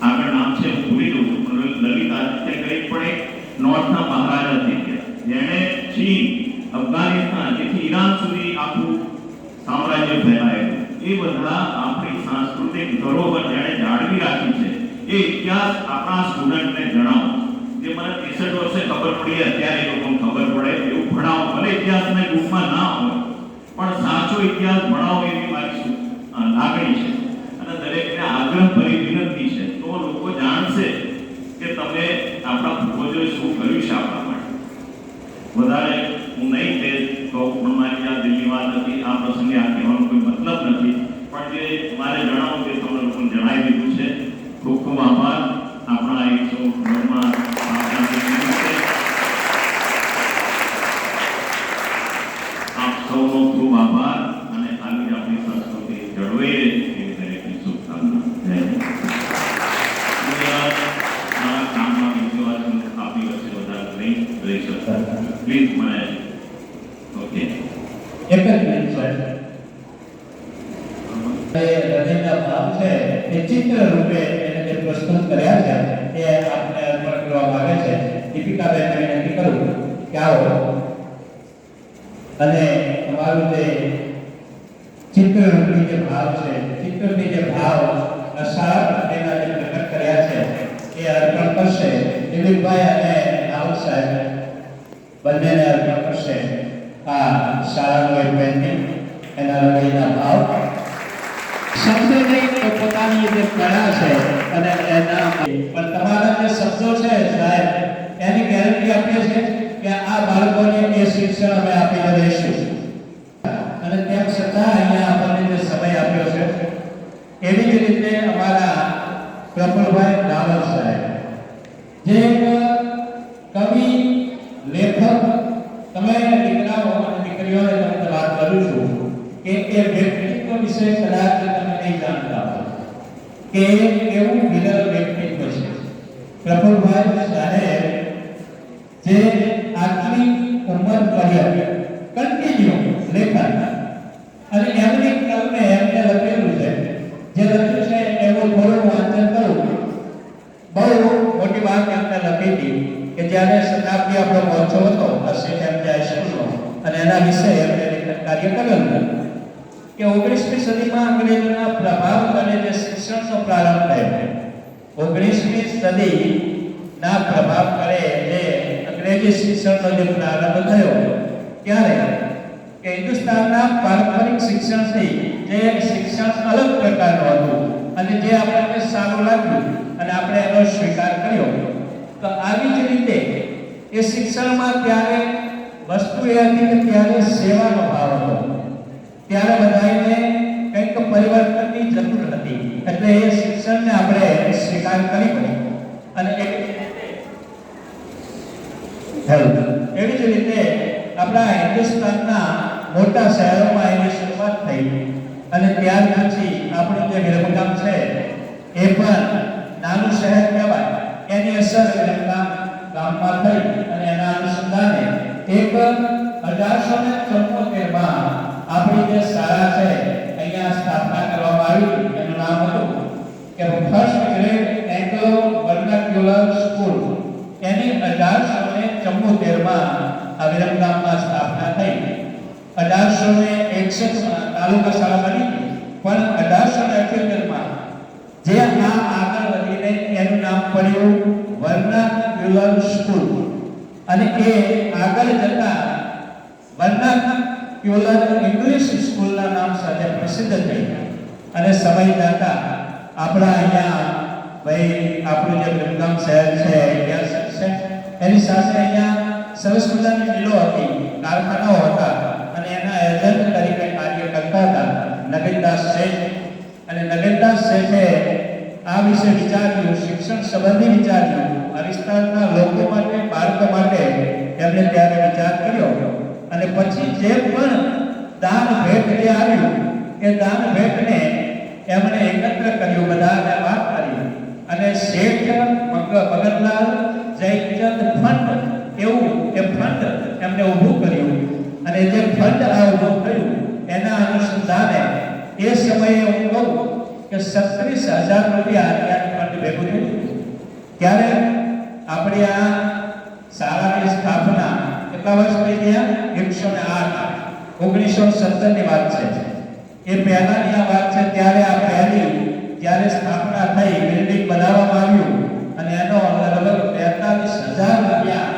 આગળ નામ છે હું ભૂલી દઉં છું, પણ લલિત આદિત્ય કંઈક પણ એક નોર્થના મહારાજા થઈ ગયા, જેણે ચીન, અફઘાનિસ્તાન જેથી ઈરાન સુધી આખું સામ્રાજ્ય ફેલાયેલું. એ બધા આપણી સાંસ્કૃતિક ધરોહર જેણે જાળવી રાખી છે એ ઇતિહાસ આપણા સ્ટુડન્ટને જણાવો. જે મને 63 વર્ષે ખબર પડી, અત્યારે એ લોકોને ખબર પડે એવું ભણાવો. ભલે ઇતિહાસના ગ્રુપમાં ના હોય પણ સાચો ઇતિહાસ ભણાવો એવી મારી લાગણી છે અને દરેકને આગ્રહભરી વિનંતી છે. તો લોકો જાણશે કે તમે આપણા પૂર્વજોએ શું કર્યું છે આપણા માટે. વધારે હું નહીં કે તો પણ મારી આ દિલની વાત હતી. આ પ્રસંગે આ કહેવાનો કોઈ મતલબ નથી, પણ જે મારે જણાવવું તે તમને લોકોને જણાવી દીધું છે. ખૂબ ખૂબ આભાર. આપણા 109માં આપ સૌનો ખૂબ આભાર અને આવી આપણી સંસ્કૃતિ જળવાઈ રહે એવી દરેકની શુભકામના. જય હિન્દ. મારા કામમાં બીજી વાત આપણી વચ્ચે વધારે નહીં મને ઓકે એક જ મિનિટ સાહેબ. એ હૃદયના ભાવ છે એ ચિત્ર રૂપે એને જે પ્રસ્તુત કર્યા છે એ આપને અર્પણ કરવા માંગે છે. દીપિકાબેન વિનંતી કરું કે આવો અને તમારું જે ચિત્રરૂપી જે ભાવ છે, ચિત્રની જે ભાવ સારા પ્રત્યેના જે પ્રકટ કર્યા છે એ અર્પણ કરશે. દિલીપભાઈ અને રાહુલ સાહેબ બંનેને અર્પણ કરશે આ શાળાનું એક પેન્ટિંગ, એના હૃદયના ભાવ. શબ્દો નહીં તો પોતાની જે કળા છે અને એના પણ તમારા જે શબ્દો છે સાહેબ એની ગેરંટી આપીએ છીએ કે આ બાળકોને એ શિક્ષણ અમે આપીને રહીશું. અને તેમ છતાં અહીંયા આપણને જે સમય આપ્યો છે એવી જ રીતે અમારા પ્રફુલભાઈ રાવલ સાહેબ જે કવિ, લેખક, તમે દીકરાઓ અને દીકરીઓને તમને વાત કરું છું કે એ વ્યક્તિત્વ વિશે કદાચ તમે નહીં જાણતા હો કે કેવું વિરલ વ્યક્તિત્વ છે. પ્રફુલભાઈ સાહેબ જે આટલી ઉંમર કરી કન્ટિન્યુ લેખન અને એમની કલમે એમને લખેલું છે, જે લખ્યું છે એવું થોડું વાંચન કરું. બહુ મોટી વાત એમને લખી હતી કે જ્યારે શતાબ્દી આપણો પહોંચો હતો સ્કૂલનો અને એના વિશે એમને લેખન કાર્ય કરેલું કે 19મી સદીમાં અંગ્રેજોના પ્રભાવ અને જે શિક્ષણનો પ્રારંભ થયો, 19મી સદીના પ્રભાવ કરે જે અંગ્રેજી શિક્ષણનો જે પ્રારંભ થયો ત્યારે કે હિન્દુસ્તાનના પારંપરિક શિક્ષણથી જે શિક્ષણ અલગ પ્રકારનું હતું અને જે આપણને સારું લાગ્યું અને આપણે એનો સ્વીકાર કર્યો. તો આવી જ રીતે એ શિક્ષણમાં ત્યારે વસ્તુ એ હતી કે ત્યારે સેવાનો ભાવ હતો, ત્યારે બધાને કંઈક પરિવર્તનની જરૂર હતી, એટલે એ શિક્ષણને આપણે સ્વીકાર કર્યો અને એવી જ રીતે આપણા હિન્દુસ્તાનના મોટા શહેરોમાં એની શરૂઆત થઈ અને ત્યાર પછી આપણું જે વિરમગામ છે એ પણ નાનું શહેર કહેવાય, એની અસર વિરમગામ ગામમાં થઈ અને એના અનુસંધાને એક 1874માં આપણી જે શાળા છે અહીંયા સ્થાપના કરવામાં આવી. એનું નામ હતું કે first grade Anglo vernacular school. એની 1874માં આ વિરમગામમાં સ્થાપના થઈ. 1861માં તાલુકા શાળા બની પણ 1878માં જે આ આગળ વધીને એનું નામ પડ્યું વર્નાક્યુલર સ્કૂલ અને એ આગળ જતા વર્નાક્યુલર ઇંગ્લિશ સ્કૂલના નામ સાથે પ્રસિદ્ધ થઈ અને સમય જતા આપણા અહીંયા ભાઈ આપણું જે વિરમગામ શહેર છે ઐતિહાસિક છે એની સાથે અહીંયા સરસ મજાની મિલો હતી, કારખાનાઓ હતા અને એના એજન્ટ તરીકે કાર્ય કરતા હતા નગીનદાસ શેઠ. અને નગીનદાસ શેઠે આ વિશે વિચાર્યું, શિક્ષણ સંબંધી વિચાર્યું, આ વિસ્તારના લોકો માટે, બાળકો માટે એમણે ત્યારે વિચાર કર્યો અને પછી જે પણ દાન ભેટ જે આવ્યું એ દાન ભેટને એમણે એકત્ર કર્યું, બધાને વાત કરી અને શેઠ મગનલાલ જયચંદ ફંડ એવું એ ફંડ એમને ઊભું કર્યું અને જે ફંડ આ ઊભું થયું એના અનુસંધાને એ સમયે હું કહું કે 36,000 રૂપિયા ફંડ ભેગું થયું. ત્યારે આપણી આ શાળાની સ્થાપના કેટલા વર્ષ થઈ ગયા? 108. 1917ની વાત છે. એ પહેલાની આ વાત છે. ત્યારે આ પહેલી જ્યારે સ્થાપના થઈ, બિલ્ડિંગ બનાવવામાં આવ્યું અને એનો લગભગ 43,000 રૂપિયા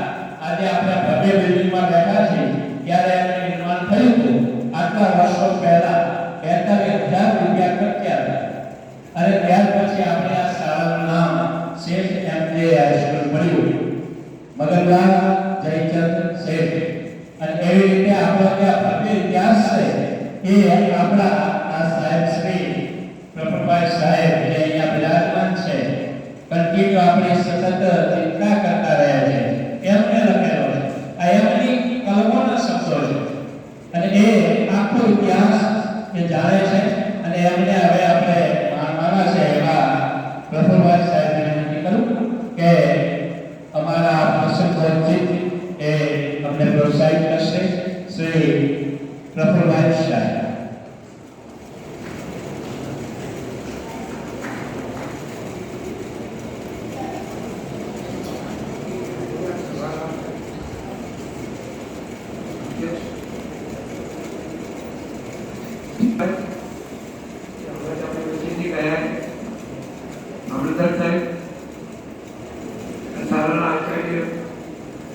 આજે આપણે ભવ્ય બિલ્ડિંગમાં બેઠા છીએ ત્યારે એનું નિર્માણ થયું હતું. આટલા વર્ષો પહેલા 43,000 રૂપિયા ખર્ચ્યા અને ત્યાર પછી આપણે આ શાળાનું નામ શેઠ એમ.જે. હાઈસ્કૂલ પડ્યું, મગનલાલ જયચંદ શેઠ. અને એવી રીતે આપણો જે ભવ્ય ઇતિહાસ છે એ આપણા આ સાહેબ શ્રી પ્રફુલભાઈ સાહેબ જે અહીંયા બિરાજમાન છે, કન્ટિન્યુ આપણી સતત ચિંતા કરતા રહ્યા છે, એમને લખેલો છે. આ એમની કલમોના શબ્દો છે અને એ આખો ઇતિહાસ એ જાણે છે અને એમને હવે આપણે માનવાના છે એવા પ્રફુલભાઈ સાહેબને વિનંતી કરું કે અમારા પ્રસંગોચિત એ અમને પ્રોત્સાહિત શ્રી પ્રફુલભાઈ શાહ. અમૃતસર સાહેબ, સારાના આચાર્ય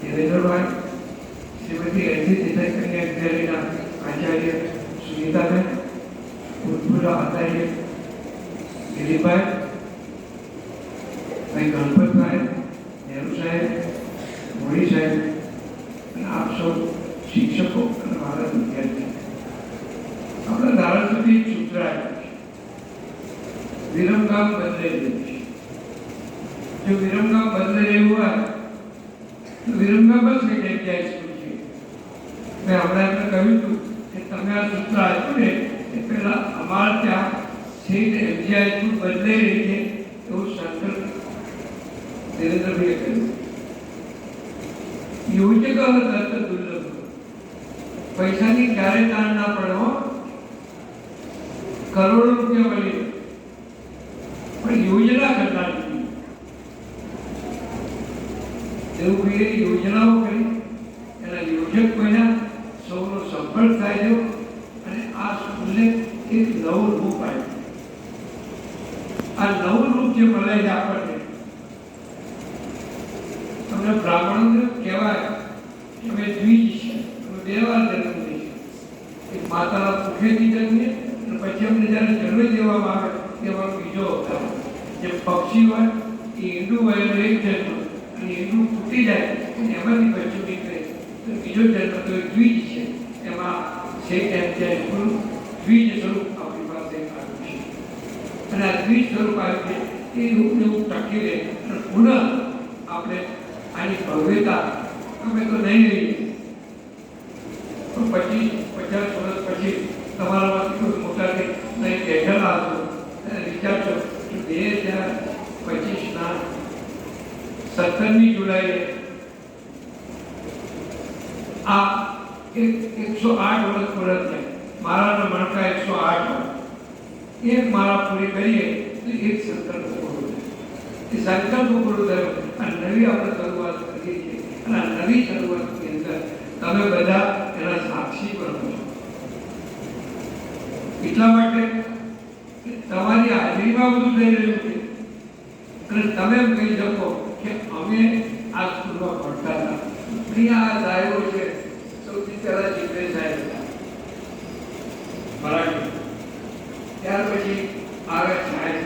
દેવેન્દ્રભાઈ, શ્રીમતી એનસી દેસાઈ કન્યા વિદ્યાલયના આચાર્ય સુનીતાબેન, ભૂતપૂર્વ આચાર્ય દિલીપભાઈ, ભાઈ ગણપતભાઈ, નેહરુ સાહેબ, મોડી સાહેબ અને આપ સૌ શિક્ષકો અને મારા વિદ્યાર્થી. આપણા ધારાસભ્ય સૂત્ર આવ્યું છે, વિરમગામ બદલાઈ રહ્યું છે. જો વિરમગામ બદલાઈ રહ્યું હોય તો વિરમગામ જ કઈ જગ્યાએ સ્કૂલ છે. મેં હમણાં એમને કહ્યું હતું કે તમે આ સૂત્ર આપ્યું ને એ પહેલા અમારા ત્યાં છે એમજીઆઈ સ્કૂલ બદલાઈ રહી છે એવું સંકલ્પ દેવેન્દ્રભાઈએ કહ્યું. યોજક દત્ત દુર્લભ, પૈસાની ક્યારે તાણ ના પડવો, કરોડો રૂપિયા મળી પણ યોજના કરતા નથી. દેવુભાઈએ યોજનાઓ કરી, એના યોજક બન્યા, સૌનો સફળ થાય છે અને આ સ્કૂલને એક નવું રૂપ આવ્યું. આ નવું રૂપ જે મળે છે આપણને, તમને બ્રાહ્મણોને કહેવાય કે અમે દ્વિજ છીએ, અમે બે વાર જન્મ લઈશું. એક માતાના મુખેથી જન્મે અને પછી અમને જ્યારે જન્મ દેવામાં આવે તેમાં બીજો અવતાર. જે પક્ષી હોય એ ઈંડું વહેલું એક જન્મ અને ઈંડું ફૂટી જાય અને એમાંથી બચ્ચું નીકળે તો બીજો જન્મ તો દ્વિજ છે. એમાં શેખ એમજીઆઈ સ્કૂલ દ્વિજ સ્વરૂપ આપણી પાસે આવ્યું છે અને આ દ્વિજ સ્વરૂપ આવ્યું છે એ રૂપને એવું ટકી રહે અને પુનઃ આપણે આની ભવ્યતા અમે તો નહીં રહી પણ 50 વર્ષ પછી તમારામાંથી કોઈ મોટા નહીં બેઠેલા હશો અને વિચારશો કે 2025ના 17મી જુલાઈએ આ 108 વર્ષ પૂરા થયા. મારા મણકા 108 એક મારા પૂરી કરીએ તો એક સંકલ્પ પૂરો થાય. એ સંકલ્પ પૂરો થયો અને નવી આપણે શરૂઆત કરીએ છીએ અને આ નવી શરૂઆતની અંદર તમે બધા એના સાક્ષી બનો છો. એટલા માટે તમારી હાજરીમાં બધું થઈ રહ્યું છે અને તમે એમ કહી શકો કે અમે આ સ્કૂલમાં ભણતા હતા. અહીંયા આ સાહેબો છે, સૌથી પહેલા જીગ્રેશ સાહેબ હતા મરાઠી, ત્યાર પછી આગળ સાહેબ